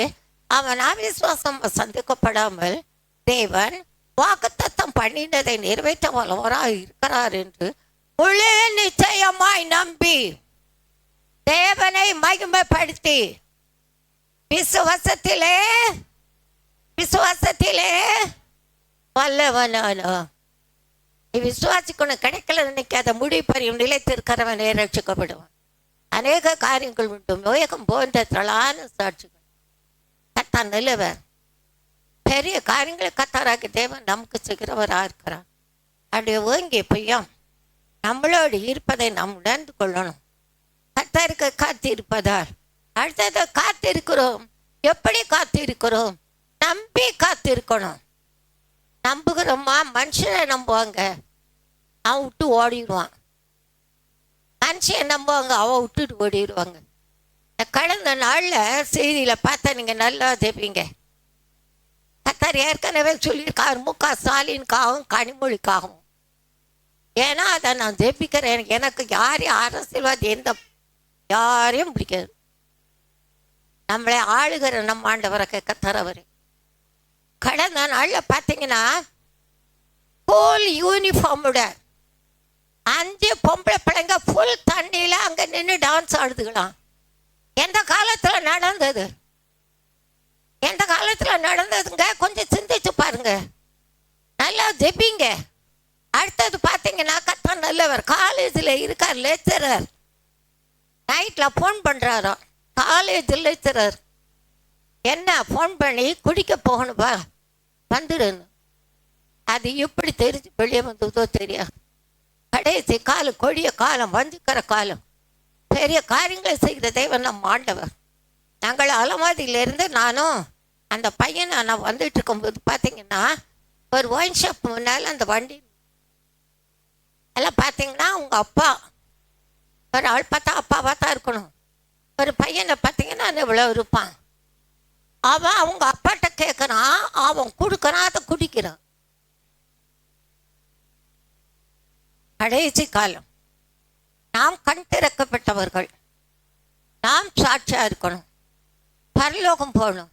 அவன் அவிசுவாசமாக சந்திக்கப்படாமல் தேவன் வாக்கு தத்தம் பண்ணினதை நிறைவேற்ற வல்லவராக இருக்கிறார் என்று முழு நிச்சயமாய் நம்பி தேவனை மகிமைப்படுத்தி விசுவாசத்திலே வல்லவனானோ. நீ விசுவாசிக்கணும். கிடைக்கல நினைக்காத முடிவு பறியும் நிலைத்திருக்கிறவனே ரட்சிக்கப்படுவான். அநேக காரியங்கள் உண்டு. நோயகம் போன்ற திரளான சாட்சிகள். கர்த்தர் நல்லவர். பெரிய காரியங்களை கர்த்தராகி தேவன் நமக்கு செய்கிறவராக இருக்கிறார். அப்படி ஓங்கி பொய்யும் நம்மளோடு இருப்பதை நாம் உணர்ந்து கொள்ளணும். கர்த்தருக்கு காத்திருப்பதால் அடுத்தது காத்திருக்கிறோம். எப்படி காத்திருக்கிறோம்? நம்பி காத்திருக்கணும். நம்புகிறோமா? மனுஷனை நம்புவாங்க, அவன் விட்டு ஓடிடுவான். மனுஷன் நம்புவாங்க, அவ விட்டுட்டு ஓடிடுவாங்க. கடந்த நாளில் செய்தியில் பார்த்தா நீங்கள் நல்லா ஜெபிங்க. கர்த்தர் ஏற்கனவே சொல்லியிருக்காரு முக ஸ்டாலினுக்காகவும் கனிமொழிக்காகவும். ஏன்னா அதை நான் ஜெபிக்கிறேன். எனக்கு யாரையும் அரசியல்வாதி யாரையும் பிடிக்காது. நம்மளை ஆளுகிற நம்ம ஆண்டவரை கர்த்தரவர். கடந்த நாளில் பார்த்தீங்கன்னா ஃபுல் யூனிஃபார்மோட 5 பொம்பளை பிள்ளைங்க ஃபுல் தண்ணியில் அங்கே நின்று டான்ஸ் ஆடுதுக்கலாம். எந்த காலத்தில் நடந்தது? எந்த காலத்தில் நடந்ததுங்க? கொஞ்சம் சிந்திச்சு பாருங்க. நல்லா ஜெபிங்க. அடுத்தது பார்த்தீங்கன்னா கர்த்தர் நல்லவர். காலேஜில் இருக்கார் லெக்சரர், நைட்டில் ஃபோன் பண்ணுறாராம். காலேஜ் லெக்சரர் என்ன ஃபோன் பண்ணி குடிக்க போகணும்பா வந்துடுன்னு. அது எப்படி தெரிஞ்சு வெளியே வந்ததோ தெரியாது. கடைசி காலம், கொடிய காலம், வஞ்சிக்கிற காலம், பெரிய காரியங்களை செய்கிற தெய்வம் நம்ம ஆண்டவர். நாங்கள் அலமாதியிலேருந்து நானும் அந்த பையனை நான் வந்துட்டு இருக்கும்போது பார்த்தீங்கன்னா ஒரு ஒயின் ஷாப் முன்னால் அந்த வண்டி எல்லாம் பார்த்தீங்கன்னா அவங்க அப்பா ஒரு ஆள் பார்த்தா அப்பாவாக தான் இருக்கணும். ஒரு பையனை பார்த்தீங்கன்னா இவ்வளோ இருப்பான். அவன் அவங்க அப்பாட்ட கேட்குறான், அவன் கொடுக்குறான், அதை குடிக்கிறான். கடைசி காலம். நாம் கண் திறக்கப்பட்டவர்கள். நாம் சாட்சியாக இருக்கணும். பரலோகம் போகணும்.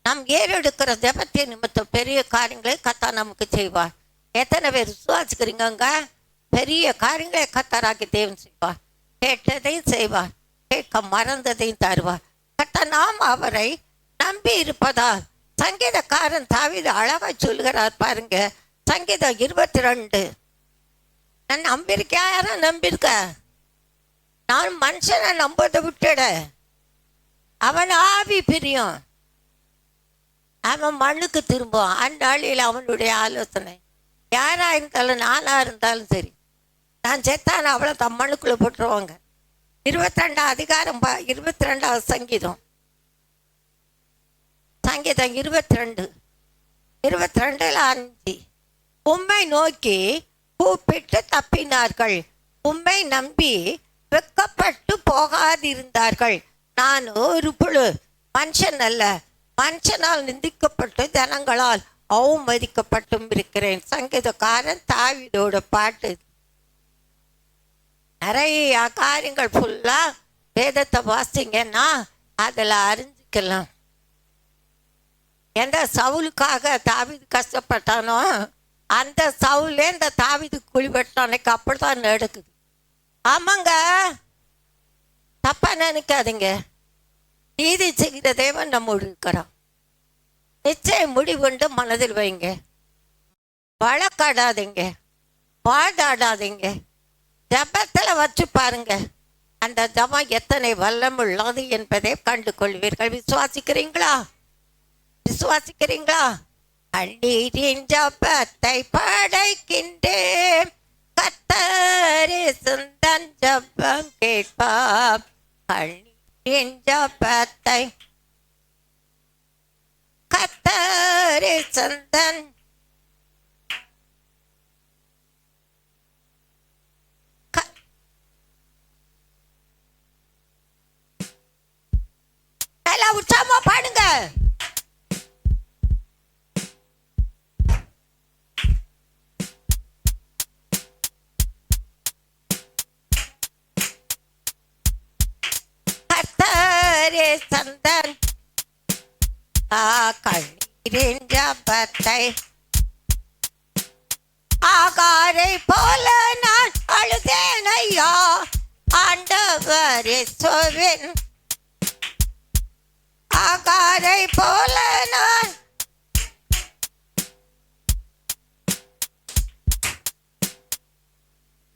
நாம் ஏறெடுக்கிற ஜெபத்தின் நிமித்தம் பெரிய காரியங்களை கர்த்தர் நமக்கு செய்வார். எத்தனை பேர் விசுவாசிக்கிறீங்க? பெரிய காரியங்களை கர்த்தராகி தேவன் செய்வார். கேட்டதையும் செய்வார், கேட்க மறந்ததையும் தருவார். கர்த்தர் நாம் அவரை நம்பி இருப்பதால் சங்கீதக்காரன் தாவீது அழகா சொல்கிறார் பாருங்க. சங்கீதம் 22. நான் நம்பியிருக்கேன். யாரும் நம்பியிருக்க? நான் மனுஷனை நம்பதை விட்டுட. அவன் ஆவி பிரியும், அவன் மண்ணுக்கு திரும்புவான். அந்நாளில் அவனுடைய ஆலோசனை யாரா இருந்தாலும் நானா இருந்தாலும் சரி, நான் செத்தான் அவளை தம் மண்ணுக்குள்ளே போட்டுருவாங்க. 22 அதிகாரம் 22வது சங்கீதம். சங்கீதம் 22 5. உம்மை நோக்கி கூப்பிட்டு தப்பினார்கள், உம்மை நம்பி வெக்கப்பட்டு போகாதிருந்தார்கள். நான் ஒரு புழு, மனுஷன் அல்ல, மனுஷனால் நிந்திக்கப்பட்டு ஜனங்களால் அவமதிக்கப்பட்டும் இருக்கிறேன். சங்கீதக்காரன் தாவீதோட பாட்டு. நிறைய காரியங்கள் ஃபுல்லாக வேதத்தை வாசிங்கன்னா அதில் அறிஞ்சிக்கலாம். எந்த சவுலுக்காக தாவீது கஷ்டப்பட்டானோ அந்த சவுலே இந்த தாவீது குழிபட்டானைக்கு அப்படித்தான் நடக்குது. ஆமாங்க, தப்பா நினைக்காதீங்க. நீதி செய்கிற தேவன் நம்மோடு இருக்கிறான். நிச்சயம் முடிவுண்டு மனதில் வைங்க. வழக்காடாதீங்க, வாதாடாதீங்க. ஜபத்தில் வச்சு பாருங்க. அந்த ஜபம் எத்தனை வல்லமுள்ளது என்பதை கண்டு கொள்வீர்கள். விசுவாசிக்கிறீங்களா? விசுவாசிக்கிறீங்களா? கண்ணீரின் ஜபத்தை படைக்கின்றேன், கர்த்தரே சொந்தன் ஜபம் கேட்பார். கண்ணீரின் ஜபத்தை கர்த்தரே சொந்தன் நல்லா உற்சாகமா பாடுங்க. கர்த்தரே சந்தன் கண்ணீரின் ஜபத்தை ஆகாரை போல நான் அழுதேன் ஐயா, ஆண்டவரே சோவின் ஆகாரை போல நான்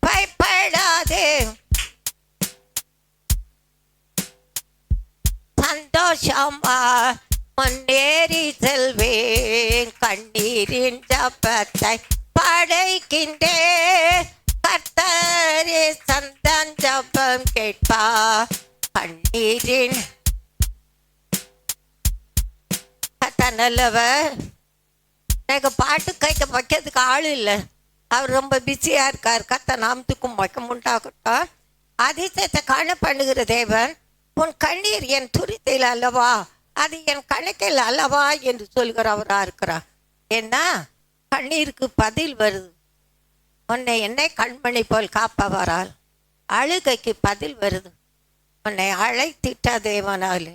பயப்படாதே, சந்தோஷமா முன்னேறி செல்வேன். கண்ணீரின் ஜபத்தை படைக்கின்றேன், கர்த்தரே சந்தன் ஜபம் கேட்பா. கண்ணீரின் கர்த்தர் நல்லவர். எனக்கு பாட்டு கேட்க வைக்கிறதுக்கு ஆள் இல்லை. அவர் ரொம்ப பிஸியாக இருக்கார். கர்த்தர் நாமத்துக்கும் வைக்க உண்டாகட்டும். அதிசயத்தை காண பண்ணுகிற தேவன், உன் கண்ணீர் என் துரித்தில் அல்லவா, அது என் கணக்கில் அல்லவா என்று சொல்கிறவராக இருக்கிறார். ஏன்னா கண்ணீருக்கு பதில் வருது. உன்னை என்னை கண்மணி போல் காப்பவரால் அழுகைக்கு பதில் வருது. உன்னை அழைத்திட்ட தேவனாலே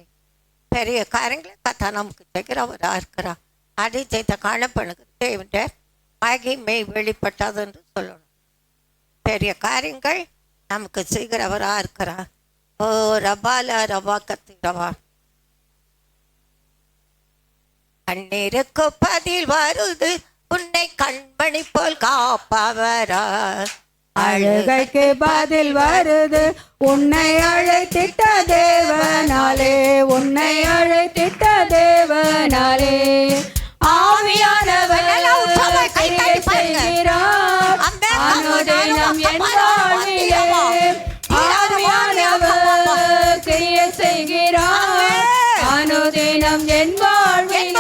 பெரிய காரியங்களை கத்தா நமக்கு செய்கிறவராக இருக்கிறார். அதிசயத்தை காண பண்ணுகிற தேவன் மகிமை வெளிப்பட்டது என்று சொல்லணும். பெரிய காரியங்கள் நமக்கு செய்கிறவராக இருக்கிறார். ஓ ரபால ரபா கத்திரவா. கண்ணீருக்கு பதில் வருது, உன்னை கண்மணி போல் காப்பவரா. அழுகைக்கு பதில் வருது, உன்னை அழைத்திட்ட தேவனாலே, உன்னை அழைத்திட்ட தேவனாலே. ஆவியானவர் கிரியை செய்கிறார் அனுதினம் என் வாழ்விலே. ஆவியானவர் கிரியை செய்கிறார் அனுதினம் என் வாழ்விலே.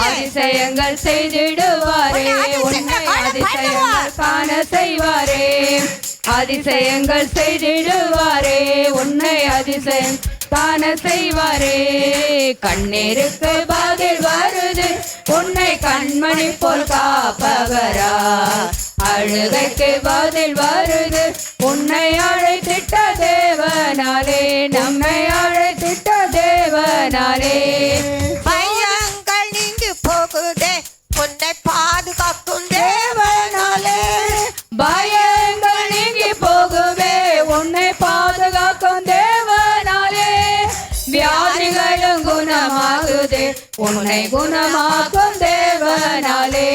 அதிசயங்கள் செய்திடுவாரே, உன்னை அதிசயங்கள் காண செய்வாரே. அதிசயங்கள் செய்திடுவாரே, உன்னை அதிசயம் காண செய்வாரே. கண்ணீருக்கு பதில் வருது, உன்னை கண்மணி போல் காப்பவரா. அழுகைக்கு பதில் வருது, உன்னை அழைத்திட்ட தேவனாலே, நம்மை அழைத்திட்ட தேவனாலே. பயங்கள் நீங்கி போகுதே, உன்னை பாதுகாக்கும் தேவனாலே. பயங்கள் நீங்கி போகுவே, உன்னை பாதுகாக்கும் தேவனாலே. வியாதிகளும் குணமாகுதே, உன்னை குணமாக்கும் தேவனாலே.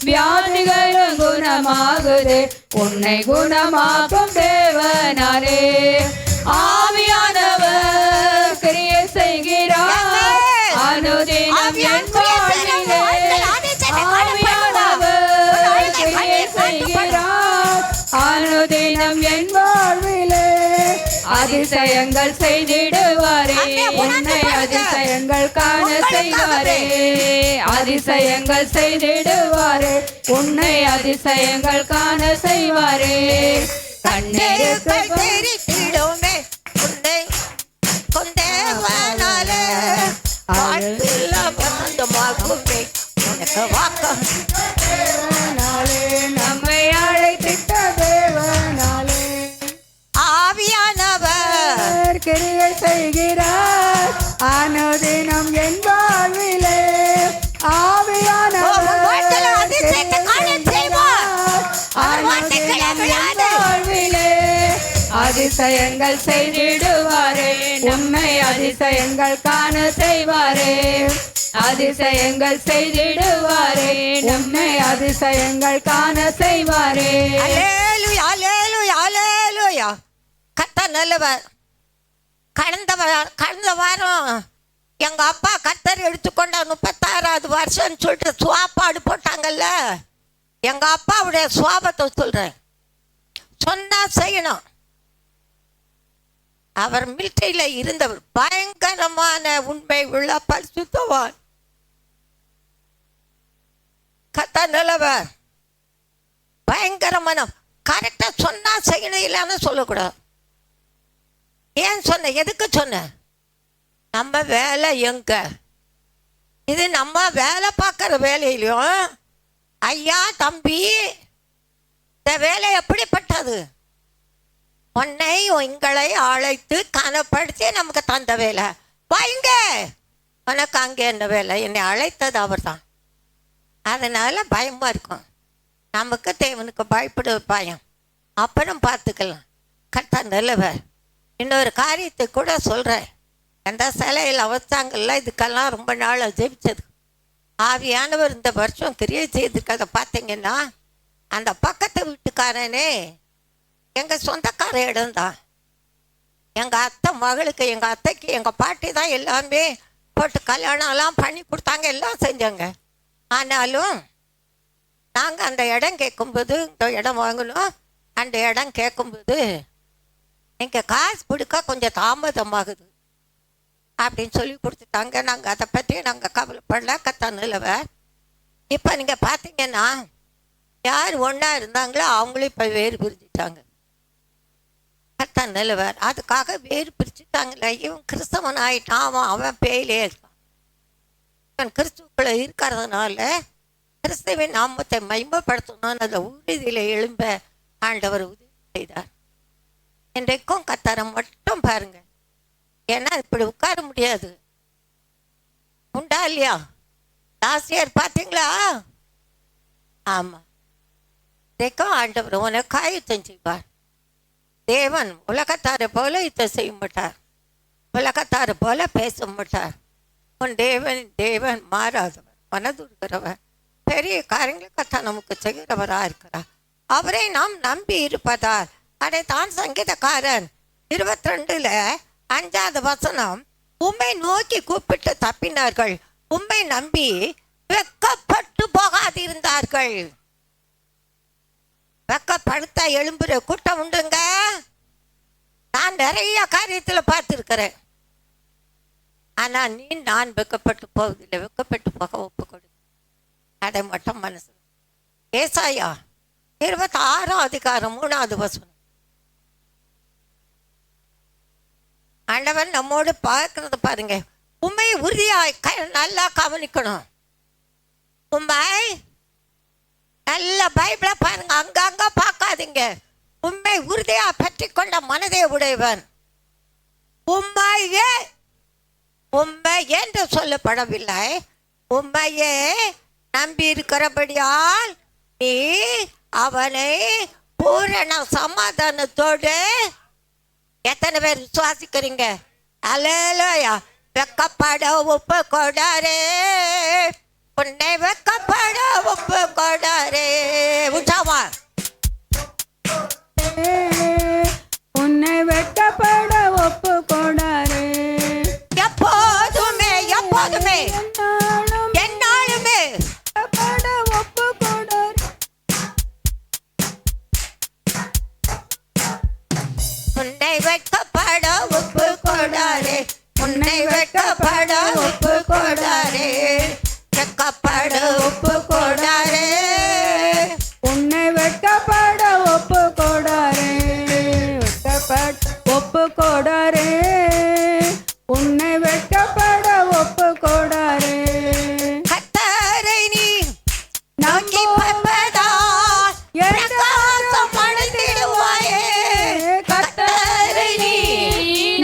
வியாதிகளும் குணமாகுதே, உன்னை குணமாக்கும் தேவனாலே. ஆவியானவர் கிரியை செய்கிறார் அனுதினம் என் வாழ்விலே. ஆவியானவர் கிரியை செய்கிறார் அனுதினம் என் வாழ்விலே. அதிசயங்கள் செய்திடுவாரே, உன்னை அதிசயங்கள் காண செய்வாரே. அதிசயங்கள் செய்திடுவாரே, உன்னை அதிசயங்கள் காண செய்வாரே. கண்ணீருக்கு தெரித்திடுமே உன்னை கொண்டேவனாலே. வாழ்வில்லாமக்குமே உனக்கு வாக்கம் தேவனாலே, நம்மை அழைத்திட்ட தேவனாலே. ஆவியானவர் கிரியை செய்கிறார் அனுதினம் என் வாழ்விலே. ஆவியானவர் அதிசயத்தை காண செய்வார். அனுதினம் என் வாழ்விலே. அதிசயங்கள் செய்திடுவாரே, நம்மை அதிசயங்கள் காண செய்வாரே. அதிசயங்கள் செய்திடுவாரே, நம்மை அதிசயங்கள் காண செய்வாரே. அல்லேலூயா, அல்லேலூயா, அல்லேலூயா. கர்த்தர் நல்லவர். கடந்த வாரம் எங்க அப்பா கர்த்தர் எடுத்துக்கொண்ட 36வது வருஷம்னு சொல்லிட்டு சுவாப்பாடு போட்டாங்கல்ல. எங்க அப்பாவுடைய சுவாபத்தை சொல்றேன். சொன்னா செய்யணும். அவர் மிலிட்டரியில இருந்தவர். பயங்கரமான உண்மை உள்ள பரிசுத்தவான். கர்த்தர் நல்லவர். பயங்கரமான கரெக்டா சொன்னா செய்யணும், இல்லைன்னு சொல்லக்கூடாது. ஏன் சொன்ன, எதுக்கு சொன்ன? நம்ம வேலை எங்க? இது நம்ம வேலை பார்க்குற வேலையிலையும், ஐயா தம்பி இந்த வேலை எப்படிப்பட்டது? உன்னை எங்களை அழைத்து கனப்படுத்தி நமக்கு தந்த வேலை. வைங்க, உனக்கு அங்கே என்ன வேலை? என்னை அழைத்தது அவர் தான். அதனால பயமா இருக்கும். நமக்கு தேவனுக்கு பயப்பட பயம். அப்புறம் பார்த்துக்கலாம். கர்த்தர் நல்லவர். இன்னொரு காரியத்தை கூட சொல்கிறேன். அந்த சிலையில் வச்சாங்கல்ல, இதுக்கெல்லாம் ரொம்ப நாள் ஜெபிச்சது. ஆவியானவர் இந்த வருஷம் கிரியை செய்திருக்கிறத பார்த்தீங்கன்னா, அந்த பக்கத்து வீட்டுக்காரனே எங்கள் சொந்தக்கார இடம்தான். எங்கள் அத்தை மகளுக்கு, எங்கள் அத்தைக்கு எங்கள் பாட்டி தான் எல்லாமே போட்டு கல்யாணம்லாம் பண்ணி கொடுத்தாங்க, எல்லாம் செஞ்சாங்க. ஆனாலும் நாங்கள் அந்த இடம் கேட்கும்போது, இந்த இடம் வாங்கணும், அந்த இடம் கேட்கும்போது இங்கே காசு கொடுக்க கொஞ்சம் தாமதமாகுது அப்படின்னு சொல்லி கொடுத்துட்டாங்க. நாங்கள் அதை பற்றி நாங்கள் கவலைப்படல. கர்த்தர் நல்லவர். இப்போ நீங்கள் பார்த்தீங்கன்னா, யார் ஒன்றா இருந்தாங்களோ அவங்களும் இப்போ வேறு பிரிஞ்சுட்டாங்க. கர்த்தர் நல்லவர். அதுக்காக வேறு பிரிச்சுட்டாங்களே, இவன் கிறிஸ்தவன் ஆயிட்டான், அவன் பேயிலே இருக்கான். இவன் கிறிஸ்துக்குள்ள இருக்கிறதுனால கிறிஸ்துவின் நாமத்தை மகிமைப்படுத்தணும்னு அந்த உறுதியில எழும்ப ஆண்டவர் உதவி செய்தார். இன்றைக்கும் கர்த்தரை மட்டும் பாருங்க. ஏன்னா இப்படி உட்கார முடியாது. உண்டா இல்லையா? லாஸ்ட் இயர் பார்த்தீங்களா? ஆமா. இன்றைக்கும் ஆண்டவர் உனக்கு ஆயுத்தம் செய்வார். தேவன் உலகத்தாரை போல இதை செய்ய மாட்டார், உலகத்தாரை போல பேச மாட்டார். உன் தேவன் மாறாதவர், மனதுருகிறவர், பெரிய காரியங்களை கத்தா நமக்கு செய்கிறவராக இருக்கிறார். அவரை நாம் நம்பி இருப்பதால் அதைத்தான் சங்கீதக்காரன் 22:5 உம்மை நோக்கி கூப்பிட்டு தப்பினார்கள், உம்மை நம்பி வெக்கப்பட்டு போகாதிருந்தார்கள். வெக்கப்படுத்த எழும்புற கூட்டம் உண்டுங்க. நான் நிறைய காரியத்துல பார்த்துருக்கிறேன். ஆனா நான் வெக்கப்பட்டு போவதில்லை, வெக்கப்பட்டு போக ஒப்பு கொடு. அதை மட்டும் மனசு. ஏசாயா 26:3 ஆண்டவன் நம்மோடு பார்க்கறது பாருங்க. உண்மை உறுதியாய் நல்லா கவனிக்கணும். உண்மை நல்ல பைபிளை பாருங்க, அங்கங்க பார்க்காதீங்க. உண்மை உறுதியா பற்றி கொண்ட மனதை உடையவன். உண்மையே உண்மை என்று சொல்லப்படவில்லை, உண்மையே நம்பி இருக்கிறபடியால் நீ அவனை பூரண சமாதானத்தோடு. எத்தனை பேர் விசுவாசிக்கிறீங்க? அல்லேலூயா. வெக்கப்பட ஒப்பு கொடாரே, உன்னை வெக்கப்பட ஒப்பு கொடாரே. உற்சாகமா உன்னை வெட்கப்பட ஒப்பு கொடாரே. எப்போதுமே எப்போதுமே என்னாலும் என்னாலுமே வெட்கப்பட ஒப்பு கொடாரே. உன்னை வெட்கப்பட ஒப்பு கொடாரே, உன்னை வெட்கப்பட ஒப்பு கொடாரே, வெட்கப்பட ஒப்பு கொடாரே. உன்னை வெட்கப்பட ஒப்பு கொடாரே, வெட்கப்பட ஒப்பு கொடாரே. உன்னை வெட்கப்பட ஒப்பு கொடாரே. கர்த்தரை நீ நோக்கி பார்ப்பதால் பிரகாசம் அடைந்திடுவாயே. கர்த்தரை நீ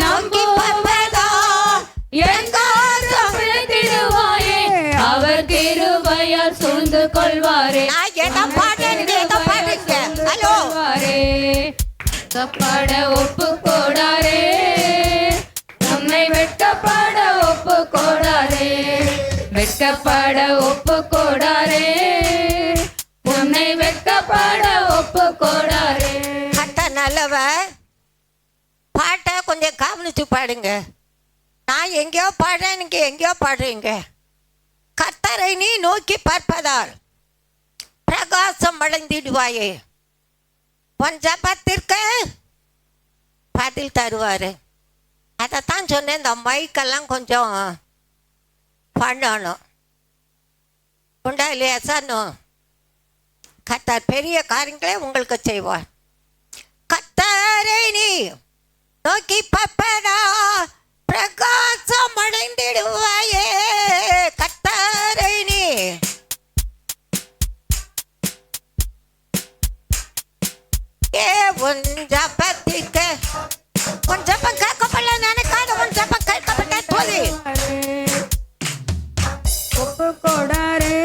நோக்கி பார்ப்பதால் எங்காரம் விழுந்திடுவாயே. அவர் கிருபையால் சூழ்ந்து கொள்வாரே. நான் என்ன பாடுறேன், நீங்க பாடுங்க. ஹலோ, வெட்கப்பட ஒப்பு கொடாரே, உன்னை வெட்கப்பட ஒப்பு கொடாரே, வெட்கப்பட ஒப்பு கொடாரே, உன்னை வெட்கப்பட ஒப்பு கொடாரே. கர்த்தர் நல்லவர். பாட்டை கொஞ்சம் கவனிச்சு பாடுங்க. நான் எங்கேயோ பாடுறேன், நீங்க எங்கேயோ பாடுறீங்க. கர்த்தரை நீ நோக்கி பார்ப்பதால் பிரகாசம் அடைந்திடுவாயே. உன் ஜபத்திற்கு பதில் தருவாரு. அதைத்தான் சொன்னேன். இந்த மைக்கெல்லாம் கொஞ்சம் பண்ணணும். உண்டா இல்லையா சார்? கர்த்தர் பெரிய காரியங்களே உங்களுக்கு செய்வார். கர்த்தரை நீ நோக்கி பார்ப்பதா பிரகாசம் அடைந்திடுவாயே. கர்த்தரை நீ உன் ஜபத்திற்கு உன் ஜபம் கேட்கப்படல நினைக்காத, உன் ஜபம் கேட்கப்பட்ட போது ஒப்பு கொடாரே,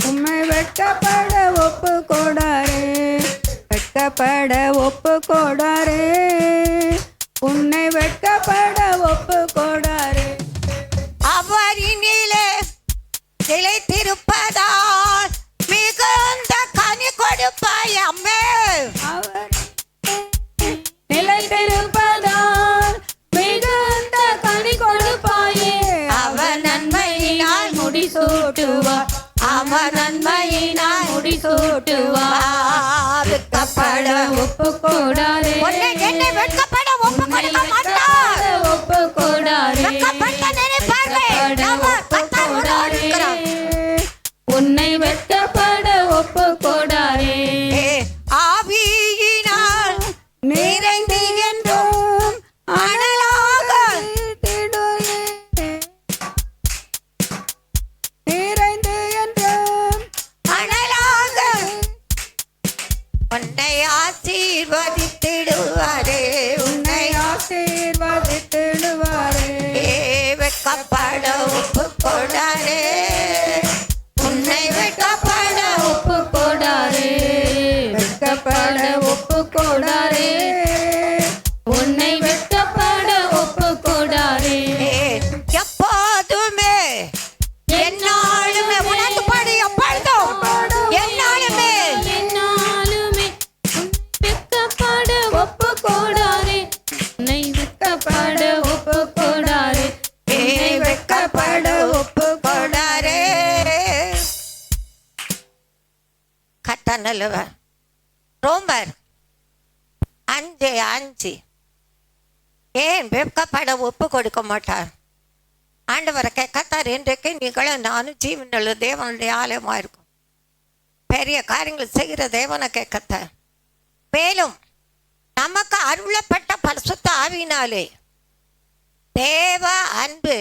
உம்மை வெட்கப்பட ஒப்பு கொடாரே, வெட்கப்பட ஒப்பு கொடாரே, உன்னை வெட்கப்பட ஒப்பு கொடாரே. அவரினிலே நிலைத்திருப்பதால் மிகுந்த கனி கொடுப்பாய் அம்மே. அவர் நிலைத்திருப்பதால் மிகுந்த கனி கொடுப்பாயே. அவர் நன்மையினால் முடிசூட்டுவார், அவர் நன்மையினால் முடிசூட்டுவார். வெட்கப்பட ஒப்பு கொடாரே, உன்னை என்னை வெட்கப்பட ஒப்பு கொடுக்க மாட்டார். ஒப்பு கொடாரே, வெட்கப்பட்ட நினைப்பார்கள். நாம கர்த்தர் உன்னோடு இருக்கிறார். உன்னை வெட்கப்பட ஒப்பு கொடாரே. ஆவியினால் நீரை வெட்கப்பட ஒப்பு கொடாரே, உன்னை வெட்கப்பட ஒப்பு கொடாரே, வெட்கப்பட ஒப்பு கொடாரே, உன்னை வெட்கப்பட ஒப்பு கொடாரே. எப்போதுமே என்னாலுமே உனக்கு பாடு எப்பொழுதும் என்னாலுமே என்னாலுமே உன்னை வெட்கப்பட ஒப்பு கொடாரே, உன்னை வெட்கப்பட ஒப்பு கொடாரே, உன்னை வெட்கப்பட ஒப்பு கொடாரே. கத்த நல்லவர். ரோமர் 5:5. ஏன் வெட்கப்பட ஒப்பு கொடுக்க மாட்டார்? ஆண்டவரை கேட்கத்தார், இன்றைக்கு நீங்களும் நானும் ஜீவனுள்ள தேவனுடைய ஆலயமாக இருக்கும். பெரிய காரியங்கள் செய்கிற தேவனை கேட்கத்தார். மேலும் நமக்கு அருளப்பட்ட பரிசுத்த ஆவியினாலே தேவ அன்பு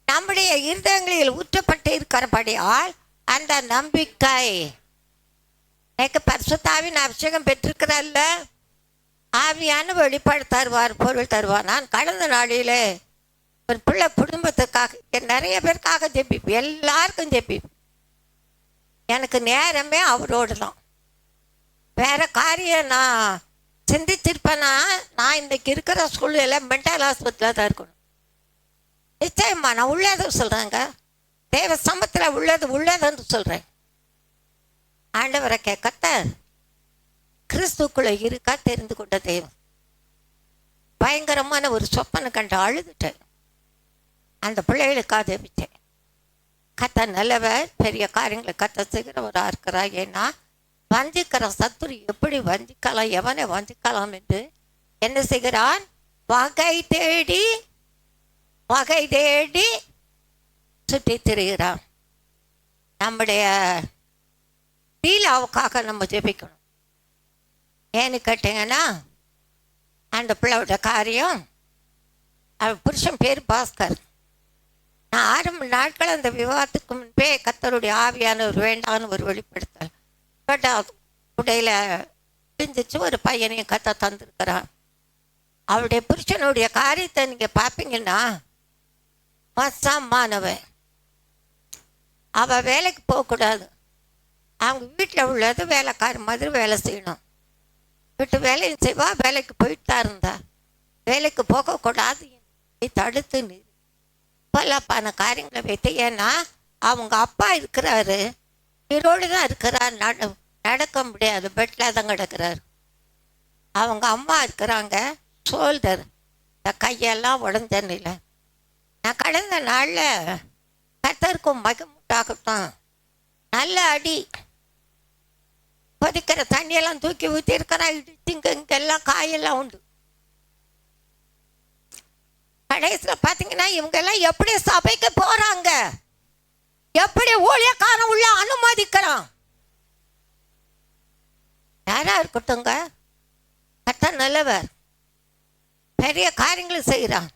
நம்முடைய இருதயங்களில் ஊற்றப்பட்டு இருக்கிறபடியால் அந்த நம்பிக்கை எனக்கு பரிசுத்தாவின் அபிஷேகம் பெற்றிருக்கிறல்ல, ஆவியான வெளிப்பாடு தருவார், பொருள் தருவார். நான் கடந்த நாளிலே ஒரு பிள்ளை குடும்பத்துக்காக நிறைய பேருக்காக ஜெபிப்பேன், எல்லாருக்கும் ஜெபிப்பேன். எனக்கு நேரமே அவரோடு தான். வேற காரியம் நான் சிந்திச்சிருப்பேன்னா நான் இன்னைக்கு இருக்கிற சூழ்நிலை மென்டல் ஆஸ்பத்திரியில் தான் இருக்கணும். நிச்சயமா நான் உள்ளதை சொல்கிறேங்க, தேவ சமத்தில் உள்ளதுன்னு சொல்கிறேன். ஆண்டவரை கேட்கத்த கிறிஸ்துக்குள்ள இருக்கா தெரிந்து கொண்ட தெய்வம். பயங்கரமான ஒரு சொப்பனை கண்டு அழுதுட்டேன். அந்த பிள்ளைகளுக்காக ஜெபிச்சேன். கத்த நல்லவர், பெரிய காரியங்களை கத்த செய்கிறவராக இருக்கிறார். ஏன்னா வஞ்சிக்கிற சத்துரு எப்படி வஞ்சிக்கலாம், எவனை வஞ்சிக்கலாம் என்று என்ன செய்கிறான்? வகை தேடி சுற்றி திரிகிறான். நம்முடைய லீலாவுக்காக நம்ம ஜெபிக்கணும். ஏன்னு கேட்டீங்கன்னா அந்த பிள்ளையோட காரியம், அவள் புருஷன் பேர் பாஸ்கர். நான் ஆரம்ப நாட்கள் அந்த விவாதத்துக்கு முன்பே கர்த்தருடைய ஆவியான ஒரு வேண்டான்னு ஒரு வெளிப்படுத்தல் பட் உடையில பிரிஞ்சிச்சு. ஒரு பையனையும் கத்த தந்திருக்கிறான். அவளுடைய புருஷனுடைய காரியத்தை நீங்கள் பார்ப்பீங்கன்னா மோசமானவன். அவள் வேலைக்கு போகக்கூடாது. அவங்க வீட்டில் உள்ளது வேலைக்கார மாதிரி வேலை செய்யணும். வீட்டு வேலையும் செய்வா, வேலைக்கு போயிட்டு தான் இருந்தா. வேலைக்கு போகக்கூடாது தடுத்து பலப்பான காரியங்களை வைத்து. ஏன்னா அவங்க அப்பா இருக்கிறாரு, உயிரோடு தான் இருக்கிறார், நடக்க முடியாது, பெட்டில் தான் கிடக்கிறாரு. அவங்க அம்மா இருக்கிறாங்க, ஷோல்டர், இந்த கையெல்லாம் உடஞ்ச நிலை. நான் கடந்த நாளில் கத்தருக்கும் மகிமுட்டாகட்டும் நல்ல அடி, கொதிக்கிற தண்ணியெல்லாம் தூக்கி ஊற்றி இருக்கிறான். இங்கெல்லாம் காயெல்லாம் உண்டு. கடைசியில் பார்த்தீங்கன்னா இவங்கெல்லாம் எப்படி சபைக்கு போறாங்க, எப்படி ஊழியக்காரன் உள்ள அனுமதிக்கிறான். யாரா இருக்கட்டுங்க, கர்த்தர் நல்லவர், பெரிய காரியங்களை செய்கிறான்.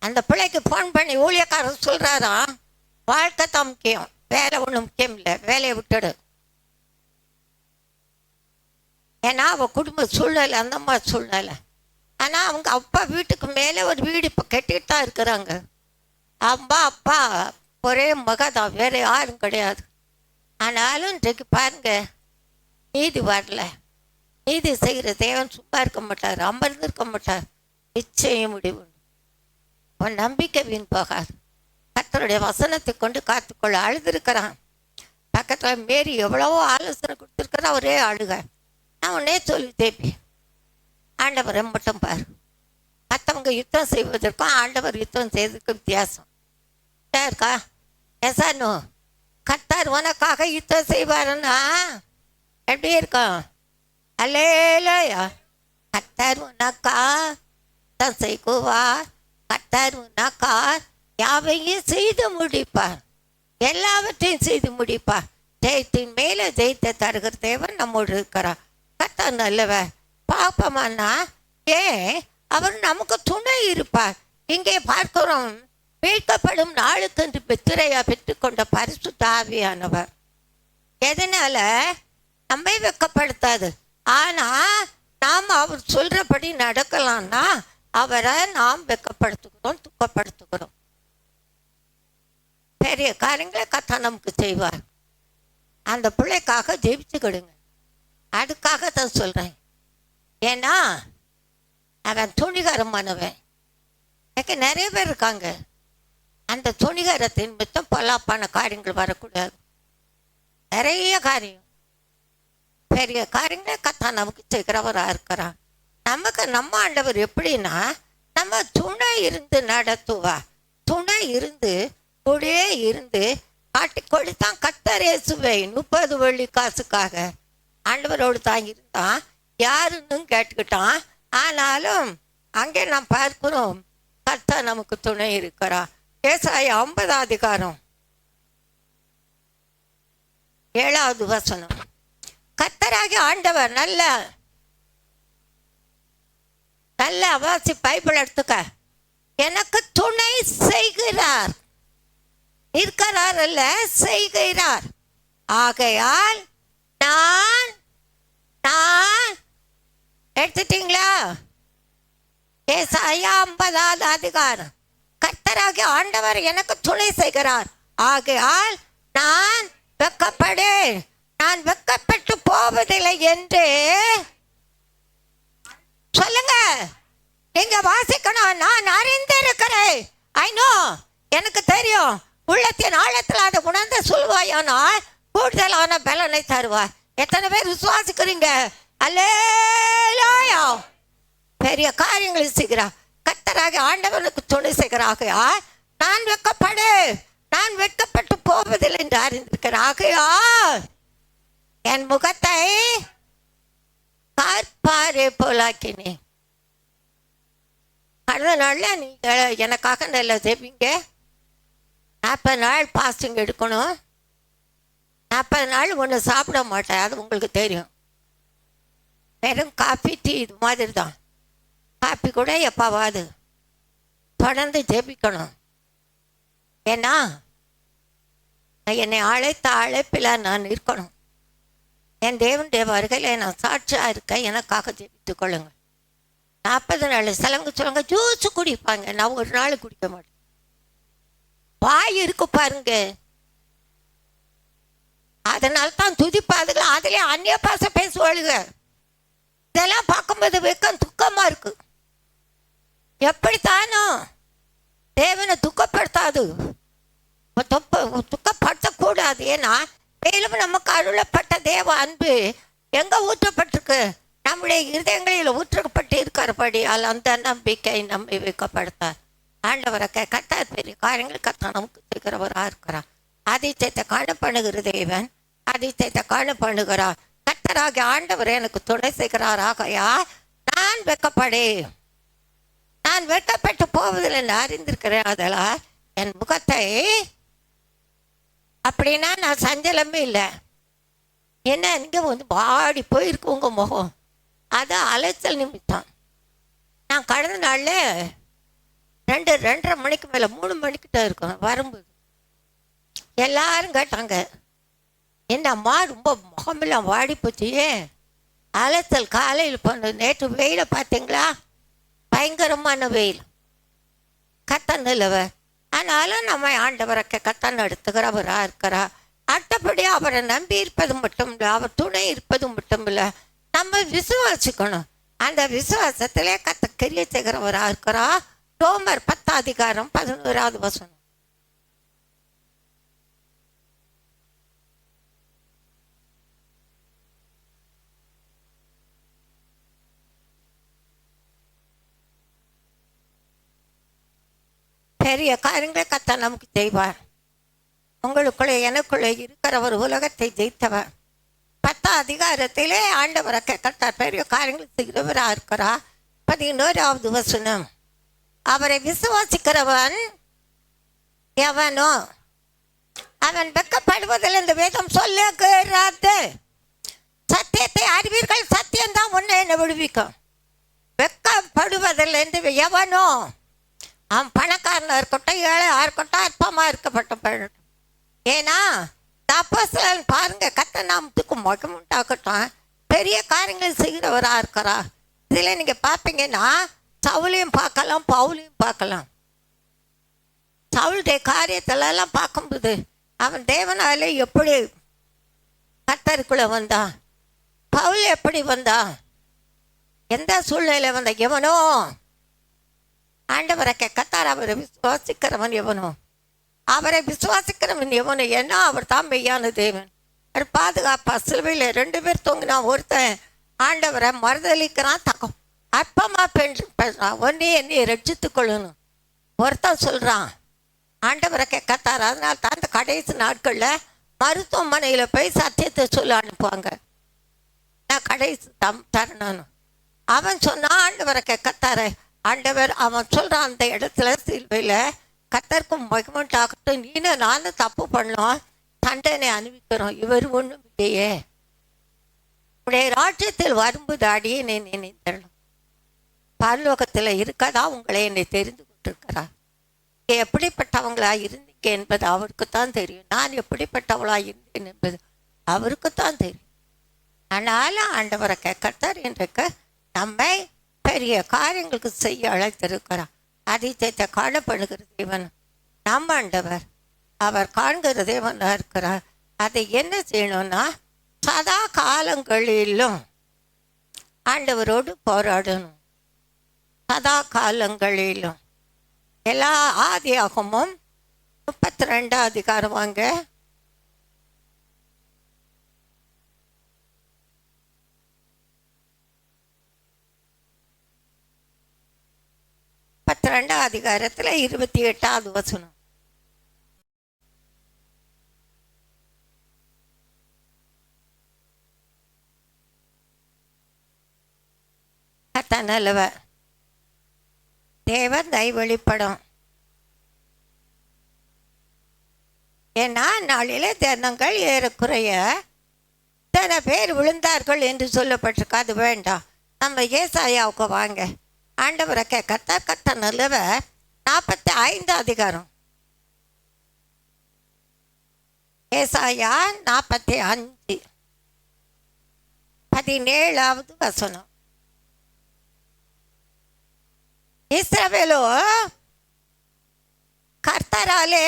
அந்த பிள்ளைக்கு ஃபோன் பண்ணி ஊழியக்காரர் சொல்றாராம், வாழ்க்கை தான் முக்கியம், வேலை ஒன்றும் முக்கியம் இல்லை, வேலையை விட்டுடு. ஏன்னா அவள் குடும்ப சூழ்நிலை அந்த மாதிரி சூழ்நிலை. ஆனால் அவங்க அப்பா வீட்டுக்கு மேலே ஒரு வீடு இப்போ கட்டிட்டு தான் இருக்கிறாங்க. அம்மா அப்பா ஒரே மக தான், வேறு யாரும் கிடையாது. ஆனாலும் இன்றைக்கு பாருங்க, நீதி வரல. நீதி செய்கிற தேவன் சும்மா இருக்க மாட்டார், அமர்ந்திருக்க மாட்டார். நிச்சயம் முடிவு. உன் நம்பிக்கை வீண் போகாது. கர்த்தருடைய வசனத்தை கொண்டு காத்துக்கொள்ள. அழுதுருக்கிறான். பக்கத்தில் மேரி எவ்வளவோ ஆலோசனை கொடுத்துருக்கிறா, ஒரே அழுக. நான் உன்னே சொல்லி தேப்பி, ஆண்டவரை மட்டும் பாரு. மற்றவங்க யுத்தம் செய்வதற்கும் ஆண்டவர் யுத்தம் செய்வதற்கும் வித்தியாசம் இருக்கா? எசானு கர்த்தர் உனக்காக யுத்தம் செய்வாருன்னா எப்படி இருக்கும்? அல்லேலூயா. கர்த்தர் உனக்கா யுத்தம் செய்வார். கர்த்தர் உனக்கா யாவையும் செய்து முடிப்பார், எல்லாவற்றையும் செய்து முடிப்பார். ஜெயத்தின் மேலே ஜெயத்தை தருகிற தேவன் நம்மோடு இருக்கிறார். கர்த்தர் நல்லவர். பாப்பமானா ஏன் அவர் நமக்கு துணை இருப்பார். இங்கே பார்க்கிறோம், மீட்கப்படும் நாளுக்கென்று பெத்திரையா பெற்றுக்கொண்ட பரிசுத்த ஆவியானவர். எதனால நம்மை வெட்கப்படுத்தாது. ஆனா நாம் அவர் சொல்றபடி நடக்கலாம்னா அவரை நாம் வெட்கப்படுத்துகிறோம், துக்கப்படுத்துகிறோம். பெரிய காரியங்களை கர்த்தர் நமக்கு செய்வார். அந்த பிள்ளைக்காக ஜெபிச்சுக்கிடுங்க. அதுக்காக தான் சொல்கிறேன். ஏன்னா அவன் துணிகரமானவன். எனக்கு நிறைய பேர் இருக்காங்க, அந்த துணிகரத்தின் மித்தம் பொல்லாப்பான காரியங்கள் வரக்கூடாது. நிறைய காரியம், பெரிய காரியங்களை கர்த்தர் நமக்கு செய்கிறவராக இருக்கிறான். நமக்கு நம்ம ஆண்டவர் எப்படின்னா, நம்ம துணை இருந்து நடத்துவா. துணை இருந்து கூடயே இருந்து காட்டி கொடுத்தான் கர்த்தர் இயேசுவை 30 வெள்ளி காசுக்காக. ஆண்டவரோடு தான் இருந்தான், யாருன்னு கேட்டுக்கிட்டான். ஆனாலும் அங்கே நாம் பார்க்கிறோம் கர்த்தர் நமக்கு துணை இருக்கிறா. ஏசாயா 50 அதிகாரம் 7வது வசனம். கர்த்தராகிய ஆண்டவர் நல்ல வாசி பைபிள் எடுத்துக்க. எனக்கு துணை செய்கிறார், இருக்கிறார் அல்ல, செய்கிறார். ஆகையால் நான் எடுத்துட்டீங்களா? ஏசாயா 50வது அதிகாரம். கர்த்தராகிய ஆண்டவர் எனக்கு துணை செய்கிறார், ஆகையால் நான் வெட்கப்படேன், நான் வெட்கப்பட்டு போவதில்லை என்று சொல்லுங்க. நீங்க வாசிக்கணும். நான் அறிந்திருக்கிறேன். ஐநோ, எனக்கு தெரியும். உள்ளத்தின் ஆழத்தில் அதை உணர்ந்து சொல்வாயானால் கூடுதலான பலனை தருவார். எத்தனை பேர் விசுவாசிக்கிறீங்க? அல்லேலூயா. பெரிய காரியங்களை செய்கிறார் கர்த்தராகிய ஆண்டவனுக்கு துணை செய்கிறாக. நான் வெட்கப்பட்டு போவதில்லை என்று அறிந்திருக்கிறேன். ஆகையா என் முகத்தை பார்ப்பாரே போலாக்கினேன். அடுத்த நாள்ல நீங்க எனக்காக நல்லா செய்வீங்க. 40 நாள் பாஸ்டிங் எடுக்கணும். 40 நாள் ஒன்று சாப்பிட மாட்டேன், அது உங்களுக்கு தெரியும். வெறும் காஃபி டீ இது மாதிரி தான். காஃபி கூட எப்பாவாது தொடர்ந்து ஜெபிக்கணும். ஏன்னா என்னை அழைத்த அழைப்பில் நான் இருக்கணும். என் தேவனுடைய வருகையில் நான் சாட்சியாக இருக்கேன். எனக்காக ஜெபித்து கொள்ளுங்கள். 40 நாள் சிலவங்க சொல்லுங்க ஜூஸ் குடிப்பாங்க, நான் ஒரு நாள் குடிக்க மாட்டேன். வாய் இருக்கு பாருங்க, அதனால தான் துதிப்பாதுகள் அதிலே அந்நிய பாசை பேசுவாளுங்க. இதெல்லாம் பார்க்கும்போது வெக்கம் துக்கமா இருக்கு. எப்படித்தானோ தேவனை துக்கப்படுத்தாது, துக்கப்படுத்தக்கூடாது. ஏன்னா மேலும் நமக்கு அருளப்பட்ட தேவ அன்பு எங்க ஊற்றப்பட்டிருக்கு? நம்முடைய இருதயங்களில் ஊற்றப்பட்டு இருக்கிறபடி அந்த நம்பிக்கை நம்மை வைக்கப்படுத்த ஆண்டவரை கர்த்தர் பெரிய காரியங்கள் கர்த்தர் நமக்கு செய்கிறவராக இருக்கிறார். அதிசயத்தை காணப்படுகிற தேவன் அதிசயத்தை காணப்படுகிறார். கர்த்தராகிய ஆண்டவர் எனக்கு துணை செய்கிறார். ஆகையா நான் வெட்கப்பட்டு போவதில்லை என்று அறிந்திருக்கிறேன். அதெல்லாம் என் முகத்தை அப்படின்னா நான் சஞ்சலமே இல்லை. என்ன நீங்க வந்து வாடி போயிருக்கு உங்க முகம், அது அலைச்சல் நிமித்தம். நான் கடந்த நாள்ல 2:30 மணிக்கு மேலே 3 மணிக்கிட்ட இருக்கும் வரும்போது எல்லாரும் கேட்டாங்க, என்னம்மா ரொம்ப முகமெல்லாம் வாடி போச்சு, ஏன்? அலைச்சல் காலையில் பண்ண. நேற்று வெயிலை பார்த்தீங்களா? பயங்கரமான வெயில், கத்தன் இல்லவ. ஆனாலும் நம்ம ஆண்டவரை கத்தன் எடுத்துக்கிறவராக இருக்கிறா. அடுத்தபடி அவரை நம்பி இருப்பது மட்டும் இல்லை, அவர் துணை இருப்பது மட்டும் இல்லை, நம்ம விசுவாசிக்கணும். அந்த விசுவாசத்திலே கத்த கிரியை செய்கிறவராக இருக்கிறா. ரோமர் 10 அதிகாரம் 11வது வசனம். பெரிய காரியங்களை கத்த நமக்கு செய்வார். உங்களுக்குள்ளே எனக்குள்ளே இருக்கிறவர் உலகத்தை ஜெயித்தவர். 10 அதிகாரத்திலே ஆண்டவரை கர்த்தர் பெரிய காரியங்கள் செய்கிறவராக இருக்கிறார். 11வது வசனம். அவரை விசுவாசிக்கிறவன் எவனோ அவன் வெட்கப்படுவதில் இந்த வேதம் சொல்லுகிறது. சத்தியத்தை அறிவீர்கள், சத்தியம்தான் உன்னை என்ன விடுவிக்கும். வெட்கப்படுவதில் என்று எவனோ, அவன் பணக்காரனாக இருக்கட்டும், ஏழையாக இருக்கட்டும், அற்பமாக இருக்கப்பட்ட. ஏன்னா தப்போஸ்தலன் பாருங்க, கத்த நாமத்துக்கு மகிமை உண்டாக்கட்டும் பெரிய காரியங்கள் செய்கிறவராக இருக்கிறா. இதில் நீங்கள் பார்ப்பீங்கன்னா சவுலையும் பார்க்கலாம், பவுலையும் பார்க்கலாம். சவுளுடைய காரியத்திலெல்லாம் பார்க்கும்போது அவன் தேவனால எப்படி கர்த்தருக்குள்ள வந்தான், பவுல் எப்படி வந்தான், எந்த சூழ்நிலை வந்த எவனோ ஆண்டவரை கர்த்தர் அவரை விசுவாசிக்கிறவன் எவனோ, அவரை விசுவாசிக்கிறவன் எவனோ, ஏன்னா அவர் தான் மெய்யான தேவன். அவர் பாதுகாப்பா சிலுவையில் 2 பேர் தூங்கினா ஒருத்தன் ஆண்டவரை மறுதளிக்கிறான், தக்கம் அற்பமா ஒன்னே என்னை ரட்சித்துக் கொள்ளணும் ஒருத்தன் சொல்கிறான். ஆண்டவரை கர்த்தர் அதனால தான் அந்த கடைசி நாட்களில் மருத்துவமனையில் போய் சத்தியத்தை சொல்ல அனுப்புவாங்க. நான் கடைசி தரணும் அவன் சொன்னான். ஆண்டவரை கர்த்தரை ஆண்டவர் அவன் சொல்கிறான் அந்த இடத்துல சிலுவையில் கர்த்தருக்கும் மகிமண்டாகட்டும், நீனும் நானும் தப்பு பண்ணோம், தண்டனை அனுபவிக்கிறோம், இவர் ஒன்றும் இல்லையே, உடைய ராஜ்யத்தில் வரும்போது அடியே நினைத்தரணும், பரலோகத்தில் இருக்கதா உங்களை என்னை தெரிந்து கொண்டிருக்கிறார், எப்படிப்பட்டவங்களா இருந்தீங்க என்பது அவருக்குத்தான் தெரியும், நான் எப்படிப்பட்டவளா இருந்தேன் என்பது அவருக்குத்தான் தெரியும். ஆனாலும் ஆண்டவரை கர்த்தர் இன்றைக்கு நம்மை பெரிய காரியங்களுக்கு செய்ய அழைத்திருக்கிறார். அதிசயத்தை காணப்படுகிற தேவன் நம்ம ஆண்டவர், அவர் காண்கிற தேவனாக இருக்கிறார். அதை என்ன செய்யணும்னா சதா காலங்களிலும் ஆண்டவரோடு போராடணும். சதா காலங்களிலும் எல்லா ஆதியாகமும் 32 அதிகாரம் வாங்க. அதிகாரத்தில் 28வது வசனம். நல்லவ தேவன் தை வெளிப்படும். ஏன்னா நாளிலே தினங்கள் ஏறக்குறைய இத்தனை பேர் விழுந்தார்கள் என்று சொல்லப்பட்டிருக்கு. அது வேண்டாம், நம்ம ஏசாயாவுக்கு வாங்க. ஆண்டவரை கத்த நல்லவ 45 அதிகாரம். ஏசாயா 45 17வது வசனம். இஸ்ரவேலோ கர்த்தராலே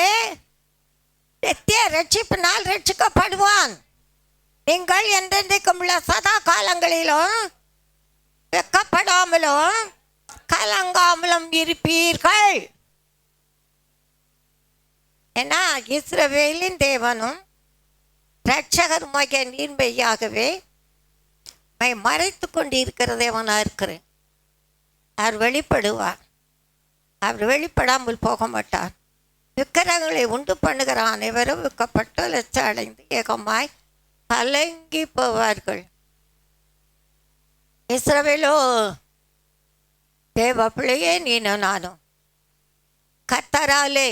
நித்திய ரட்சிப்பினால் ரட்சிக்கப்படுவான். நீங்கள் என்றென்றைக்கும் உள்ள சதா காலங்களிலும் வெக்கப்படாமலும் கலங்காமலும் இருப்பீர்கள். ஏன்னா இஸ்ரவேலின் தேவனும் இரட்சகருமாகிய நீர்மையாகவே மறைத்து கொண்டு இருக்கிற தேவனாக இருக்கிறேன். அவர் வெளிப்படுவார், அவர் வெளிப்படாமல் போக மாட்டார். விக்கிரகங்களை உண்டு பண்ணுகிற அனைவரும் விற்கப்பட்டு லட்சம் அடைந்து ஏகமாய் கலங்கி போவார்கள். இஸ்ரவேலோ தேவ பிள்ளையே நீனும் நானும் கர்த்தராலே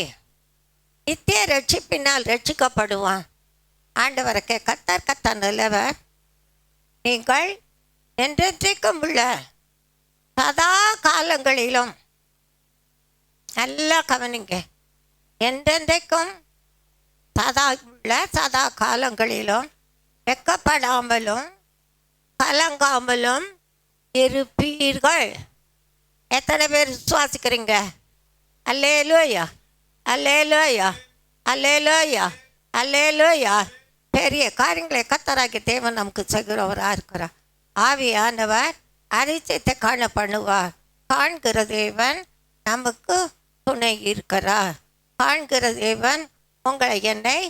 நித்திய ரட்சிப்பினால் ரட்சிக்கப்படுவான். ஆண்டவரை கர்த்தர் நல்லவர். நீங்கள் என்றென்றைக்கும் உள்ள சதா காலங்களிலும் நல்லா கவனிங்க, என்றென்றைக்கும் சதா காலங்களிலும் வெக்கப்படாமலும் கலங்காமலும் இருப்பீர்கள். எத்தனை பேர் விசுவாசிக்கிறீங்க? அல்லேலூயா, அல்லேலூயா, அல்லேலூயா, அல்லேலூயா. பெரிய காரியங்களை கர்த்தராகிய தேவன் நமக்கு செய்கிறவராக இருக்கிறார். ஆவியானவர் அதிசயத்தை காண பண்ணுவார். காண்கிற தேவன் நமக்கு துணை இருக்கிறார். காண்கிற தேவன் உங்களை என்னை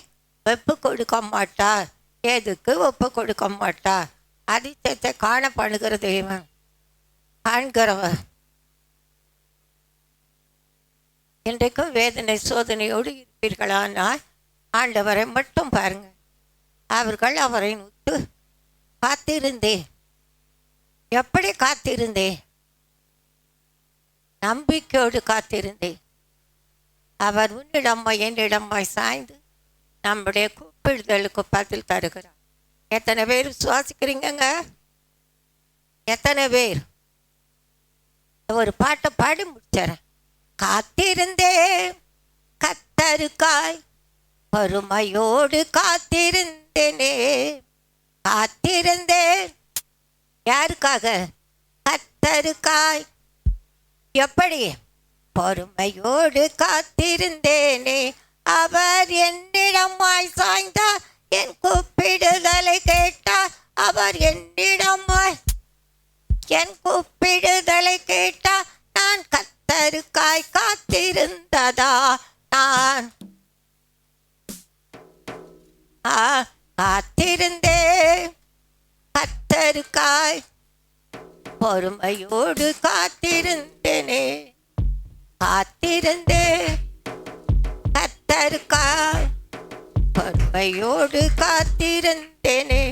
ஒப்பு கொடுக்க மாட்டார், எதுக்கு ஒப்பு கொடுக்க மாட்டார். அதிசயத்தை காண பண்ணுகிற தேவன் காண்கிறவர். இன்றைக்கும் வேதனை சோதனையோடு இருப்பீர்களானால் ஆண்டவரை மட்டும் பாருங்கள். அவர்கள் அவரை நோக்கி காத்திருந்தேன். எப்படி காத்திருந்தேன்? நம்பிக்கையோடு காத்திருந்தேன். அவர் உன்னிடமாய் என்னிடமாய் சாய்ந்து நம்முடைய கூப்பிடுதலுக்கு பதில் தருகிறார். எத்தனை பேர் விசுவாசிக்கிறீங்க? எத்தனை பேர்? ஒரு பாட்டை பாடி முடிச்சிடறேன். காத்திருந்தேன் கர்த்தருக்காய், பொறுமையோடு காத்திருந்தேனே. காத்திருந்தேன் யாருக்காக? கர்த்தருக்காய். எப்படி? பொறுமையோடு காத்திருந்தேனே, அவர் என்னிடமாய் சாய்ந்தார், என் கூப்பிடுதலை கேட்டார். அவர் என்னிடமாய் என் கூப்பிடுதலை கேட்டார். நான் கர்த்தருக்காய் காத்திருந்ததா, நான் காத்திருந்தேன் கர்த்தருக்காய், பொறுமையோடு காத்திருந்தேனே, காத்திருந்தேன் கர்த்தருக்காய், பொறுமையோடு காத்திருந்தேனே.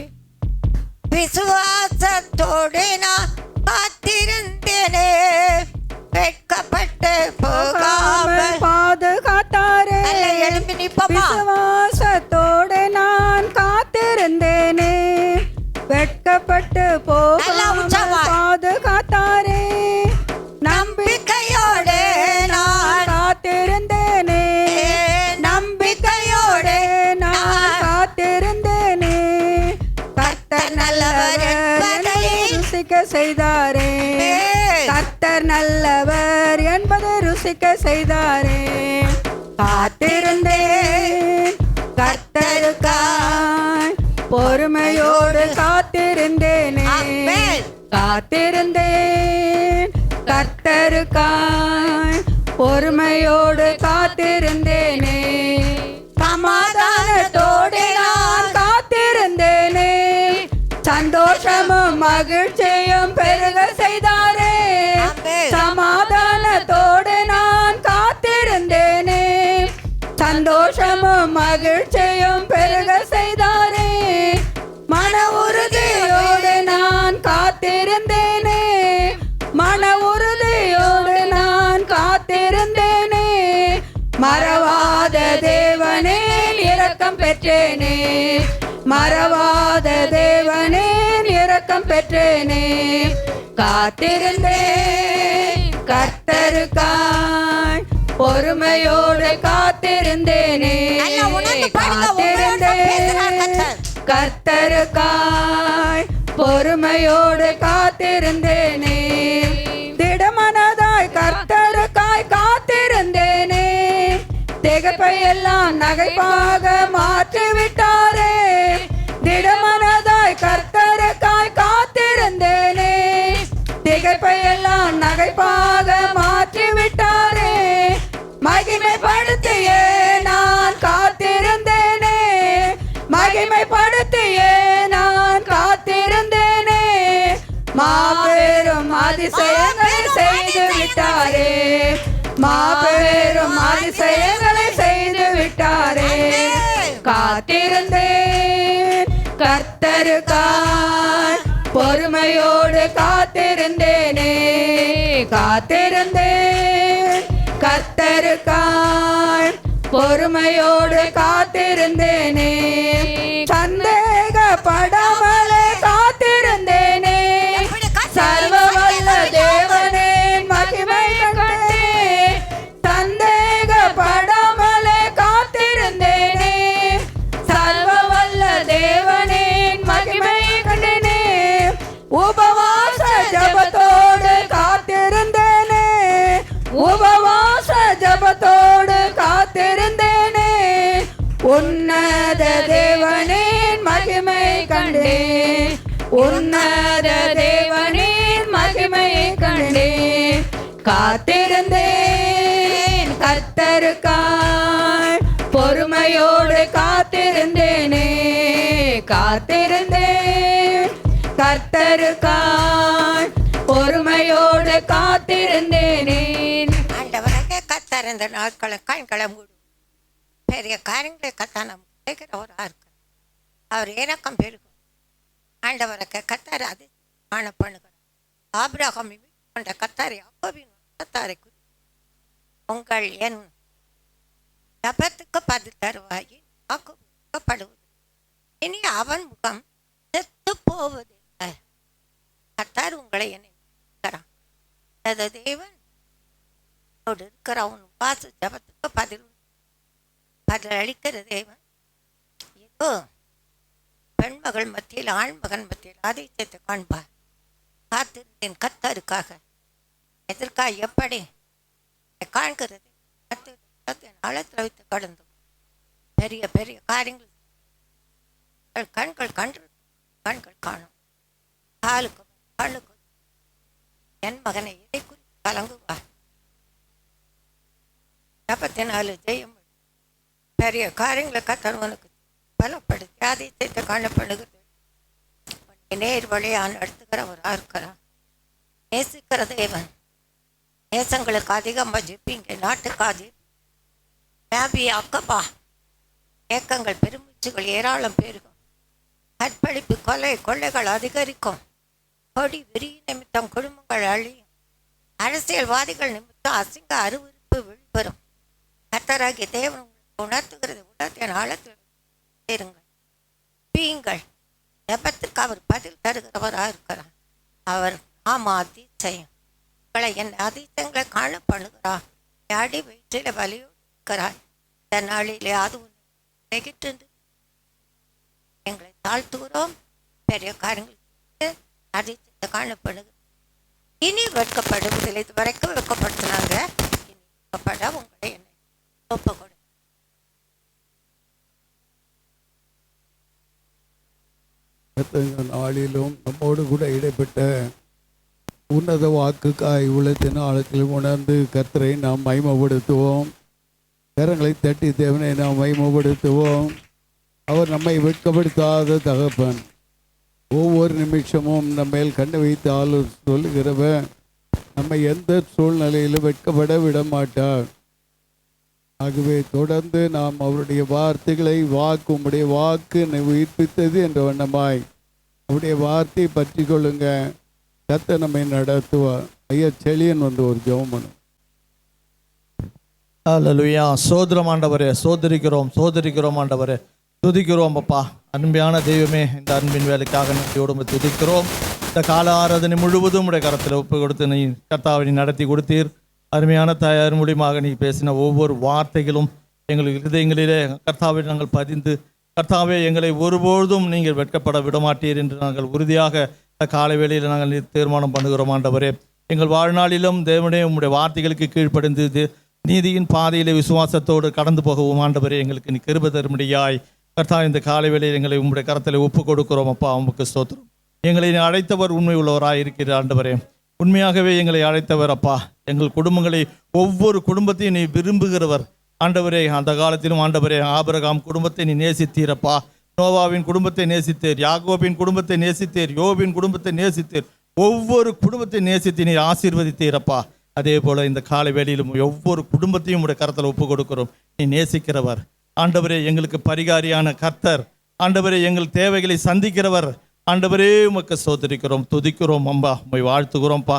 விசுவாசத்தோடு நான் காத்திருந்தேனே, வெட்கப்பட்டு போகாமல் பாதுகாத்தாரே. எழும்பி நிப்பமா. விசுவாசத்தோடு நான் காத்திருந்தேனே, வெட்கப்பட்டு போகாமல் பாதுகாத்தாரே. நம்பிக்கையோடு நான் காத்திருந்தேனே, நம்பிக்கையோடு நான் காத்திருந்தேனே. கர்த்தர் நல்லவர் என்பதை ருசிக்க செய்தாரே, கர்த்தர் நல்லவர் என்பதை ருசிக்க செய்தாரே. காத்திருந்தேன் கர்த்தருக்காய், பொறுமையோடு காத்திருந்தேனே, காத்திருந்தேன் கர்த்தருக்காய், பொறுமையோடு காத்திருந்தேனே. சமாதானத்தோடு நான் காத்திருந்தேனே, சந்தோஷமும் மகிழ்ச்சியும் பெருக செய்தாரே. சமாதானத்தோடு நான் காத்திருந்தேனே, சந்தோஷமும் மகிழ்ச்சியும் பெருக செய்தாரே. மன உறுதியோடு நான் காத்திருந்தேனே, மன உறுதியோடு நான் காத்திருந்தேனே. மறவாத தேவனே இரக்கம் பெற்றேனே, மறவாத தேவனே இரக்கம் பெற்றேனே. காத்திருந்தேன் கர்த்தருக்காய், பொறுமையோடு காத்திருந்தேனே, காத்திருந்தேன் கர்த்தருக்காய், பொறுமையோடு காத்திருந்தேனே. திடமனதாய் கர்த்தருக்காய் காத்திருந்தேனே, திகைப்பையெல்லாம் நகைப்பாக மாற்றிவிட்டாரே. திடமனதாய் கர்த்தருக்காய் காத்திருந்தேனே, திகைப்பையெல்லாம் நகைப்பாக மாற்றிவிட்டாரே. மகிமைப்படுத்தியே நான் காத்திருந்தேனே, மகிமைப்படுத்தியே நான் காத்திருந்தேனே. மாபெரும் அதிசயங்களை செய்து விட்டாரே, மாபெரும் அதிசயங்களை செய்து விட்டாரே. காத்திருந்தேன் கர்த்தருக்காய், பொறுமையோடு காத்திருந்தேனே, காத்திருந்தேன் கர்த்தருக்காய், பொறுமையோடு காத்திருந்தேனே. சந்தேகப்படாமலே காத்திருந்தேனே, சர்வ வல்ல தேவனே மகிமை கண்டே. சந்தேகப்படாமலே காத்திருந்தேனே, சர்வ வல்ல தேவனே மகிமை கண்டேனே. உபவாச ஜபத்தோடு காத்திருந்தேனே, உபவாச ஜபத்தோடு காத்திருந்தேனே. உன்னத தேவனின் மகிமை கண்டே, உன்னத தேவனின் மகிமை கண்டே. காத்திருந்தேன் கர்த்தருக்காய், பொறுமையோடு காத்திருந்தேனே, காத்திருந்தேன் கர்த்தருக்காய், பொறுமையோடு காத்திருந்தேனே. ஆண்டவரே கர்த்தர் இந்த நாட்களை கண்களை மூடும், பெரிய காரியங்களை கத்தா நம்ம கேட்கிறவராக இருக்க, அவர் இறக்கம் பெருகும். ஆண்டவரக்க கத்தார் அது காண பண்ணுகிறார். ஆபிரகாம் கொண்ட கத்தாரை யாக்கோபின் கத்தாரை உங்கள் என் ஜபத்துக்கு பதில் தருவாய் ஆக்கப்படுவது, இனி அவன் முகம் செத்து போவது. கத்தார் உங்களை என்னை தேவன் இருக்கிற அவன் வாச ஜபத்துக்கு பதில் அளிக்கிற தேவன். ஏதோ பெண்மகள் மத்தியில் ஆண்மகன் மத்தியில் ஆதித்யத்தை காண்பார். காத்திருந்தேன் கத்தருக்காக, எதற்காக எப்படி காண்கிறது ஆழத்தில் வைத்து கடந்து பெரிய பெரிய காரியங்கள் கண்கள் கண்டு கண்கள் காணும். காலுக்கு கண்ணுக்கு என் மகனை இதை குறித்து கலங்குவார். 74 ஜெயம் பெரிய காரியங்களை கத்தவனுக்கு பலப்படுத்தி அதிசயத்தை காணப்படுகிறது. நேர் வழியாக நடத்துகிறவராக இருக்கிறார். நேசிக்கிற தேவன். நேசங்களுக்கு அதிகமாக ஜெபிங்க. நாட்டுக்காக ஜெபி அக்கப்பா. ஏக்கங்கள் பெருமூச்சுகள் ஏராளம் பெருகும். கற்பழிப்பு கொலை கொள்ளைகள் அதிகரிக்கும். கொடி விரி நிமித்தம் குடும்பங்கள் அழியும். அரசியல்வாதிகள் நிமித்தம் அசிங்க அருவருப்பு வெளிவரும். கர்த்தராகிய தேவன் உங்களுக்கு உணர்த்துகிறது. உணர்த்தின் ஆழத்தில் இருங்கள். பீங்கள். ஜெபத்துக்கு அவர் பதில் தருகிறவராக இருக்கிறார். அவர் அதிசயம் உங்களை என் அதிசயங்களை காண பண்ணுகிறார். அடி வயிற்றில வலியோடு இருக்கிறார். இந்த நாளிலே அது ஒன்று எங்களை தாழ்த்துகிறோம். பெரிய காரியங்கள் அதிசயத்தை காணப்படுகிறது. இனி வெட்கப்படுவதில்லை. இது வரைக்கும் வெட்கப்படுத்தினாங்க. இனி வெட்கப்பட உங்களை என்னை ஒப்புக்கொடு. நாளிலும் நம்மோடு கூட இடைப்பட்ட உன்னத வாக்குக்காய் உள்ளத்தின் ஆழத்தில் உணர்ந்து கர்த்தரை நாம் மகிமைப்படுத்துவோம். கரங்களை தட்டி தேவனை நாம் மகிமைப்படுத்துவோம். அவர் நம்மை வெட்கப்படுத்தாத தகப்பன். ஒவ்வொரு நிமிஷமும் நம்ம மேல் கண்ணு வைத்து ஆலோசனை சொல்லுகிறவன் நம்மை எந்த சூழ்நிலையிலும் வெட்கப்பட விட மாட்டார். ஆகவே தொடர்ந்து நாம் அவருடைய வார்த்தைகளை உம்முடைய வாக்கு உயிர்ப்பித்தது என்ற வண்ணமாய் அவருடைய வார்த்தையை பற்றி கொள்ளுங்க. கர்த்தர் நம்மை நடத்துவார். ஐயா செழியன் ஒரு ஜெபம் பண்ணும். அல்லேலூயா. சோதரம் ஆண்டவரே, சோதரிக்கிறோம் ஆண்டவரே, துதிக்கிறோம் அப்பா. அன்பான தெய்வமே, இந்த அன்பின் வேலைக்காக நன்றியோடு துதிக்கிறோம். இந்த கால ஆராதனை முழுவதும் உடைய கரத்தில் ஒப்பு கொடுத்து நீ கர்த்தாவை நடத்தி கொடுத்தீர். அருமையான தாயார் மூலியமாக நீ பேசின ஒவ்வொரு வார்த்தைகளும் எங்களுக்கு இதயங்களிலே கர்த்தாவை நாங்கள் பதிந்து, கர்த்தாவே எங்களை ஒருபொழுதும் நீங்கள் வெட்கப்பட விடமாட்டீர் என்று நாங்கள் உறுதியாக காலை வேளையில் நாங்கள் தீர்மானம் பண்ணுகிறோம் ஆண்டவரே. எங்கள் வாழ்நாளிலும் தேவனே உம்முடைய வார்த்தைகளுக்கு கீழ்ப்படிந்து நீதியின் பாதையிலே விசுவாசத்தோடு கடந்து போகவும் ஆண்டவரே எங்களுக்கு நீ கிருபை தரும்படியாய் கர்த்தா இந்த காலை வேளையில் எங்களை உம்முடைய கரத்தில் ஒப்பு கொடுக்கிறோம் அப்பா. உமக்கு ஸ்தோத்திரம். எங்களை அழைத்தவர் உண்மை உள்ளவராக இருக்கிற ஆண்டவரே. உண்மையாகவே எங்களை அழைத்தவர் அப்பா. எங்கள் குடும்பங்களை ஒவ்வொரு குடும்பத்தையும் நீ விரும்புகிறவர் ஆண்டவரே. அந்த காலத்திலும் ஆண்டவரே ஆபிரகாம் குடும்பத்தை நீ நேசித்தீரப்பா. நோவாவின் குடும்பத்தை நேசித்தீர். யாக்கோபின் குடும்பத்தை நேசித்தீர். யோபின் குடும்பத்தை நேசித்தீர். ஒவ்வொரு குடும்பத்தை நேசித்து நீ ஆசீர்வதித்தீரப்பா. அதே போல இந்த காலை வேளையிலும் ஒவ்வொரு குடும்பத்தையும் உடைய கரத்தில் ஒப்பு கொடுக்கிறோம். நீ நேசிக்கிறவர் ஆண்டவரே. எங்களுக்கு பரிகாரியான கர்த்தர் ஆண்டவரே. எங்கள் தேவைகளை சந்திக்கிறவர் ஆண்டவரே. உமக்கு ஸ்தோத்திரிக்கிறோம், துதிக்கிறோம் அம்பா. உம்மை வாழ்த்துகிறோம்ப்பா.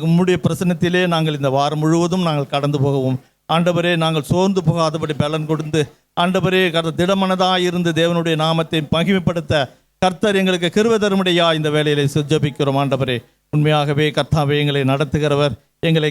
உம்முடைய பிரசன்னத்திலே நாங்கள் இந்த வாரம் முழுவதும் நாங்கள் கடந்து போகவும் ஆண்டவரே நாங்கள் சோர்ந்து போகாதபடி பலன் கொடுத்து ஆண்டவரே திடமனதாக இருந்து தேவனுடைய நாமத்தை மகிமைப்படுத்த கர்த்தர் எங்களுக்கு கிருபை தரும்படியா இந்த வேலையிலே சுஜபிக்கிறோம் ஆண்டவரே. உண்மையாகவே கர்த்தாவே எங்களை நடத்துகிறவர். எங்களை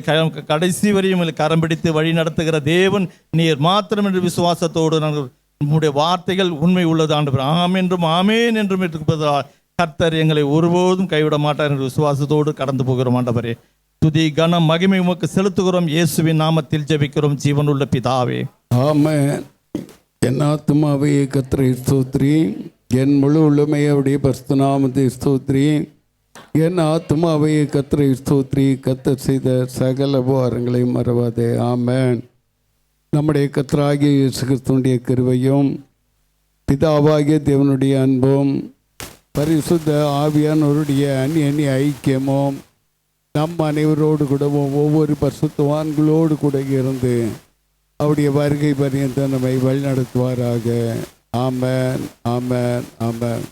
கடைசி வரையும் எங்களை கரம் பிடித்து வழி நடத்துகிற தேவன் நீர் மாத்திரம் என்று விசுவாசத்தோடு நாங்கள் உம்முடைய வார்த்தைகள் உண்மை உள்ளது ஆண்டவர். ஆம் என்றும் ஆமேன் என்றும் இருப்பதால் கர்த்தர் எங்களை ஒருபோதும் கைவிட மாட்டார் என்று விசுவாசத்தோடு கடந்து போகிறோம் ஆண்டவரே. துதி கனம் மகிமை உமக்கு செலுத்துகிறோம். இயேசுவின் நாமத்தில் ஜெபிக்கிறோம் ஜீவனுள்ள பிதாவே, ஆமென். என் ஆத்துமாவே கர்த்தரை ஸ்தோத்திரி. என் முழு உள்ளமையுடைய பரிசுத்த நாமத்தை ஸ்தோத்திரி. என் ஆத்துமாவே கர்த்தரை ஸ்தோத்திரி. கர்த்தர் செய்த சகல உபகாரங்களை மறவாதே. ஆமென். நம்முடைய கர்த்தராகிய இயேசு கிறிஸ்துவினுடைய கிருபையும் பிதாவாகிய தேவனுடைய அன்பும் பரிசுத்த ஆவியானவருடைய அந்நிய ஐக்கியமும் நம் அனைவரோடு கூடவும் ஒவ்வொரு பரிசுத்தவான்களோடு கூட இருந்து அவருடைய வருகை பரியந்த நம்மை வழிநடத்துவாராக. ஆமென், ஆமென், ஆமென்.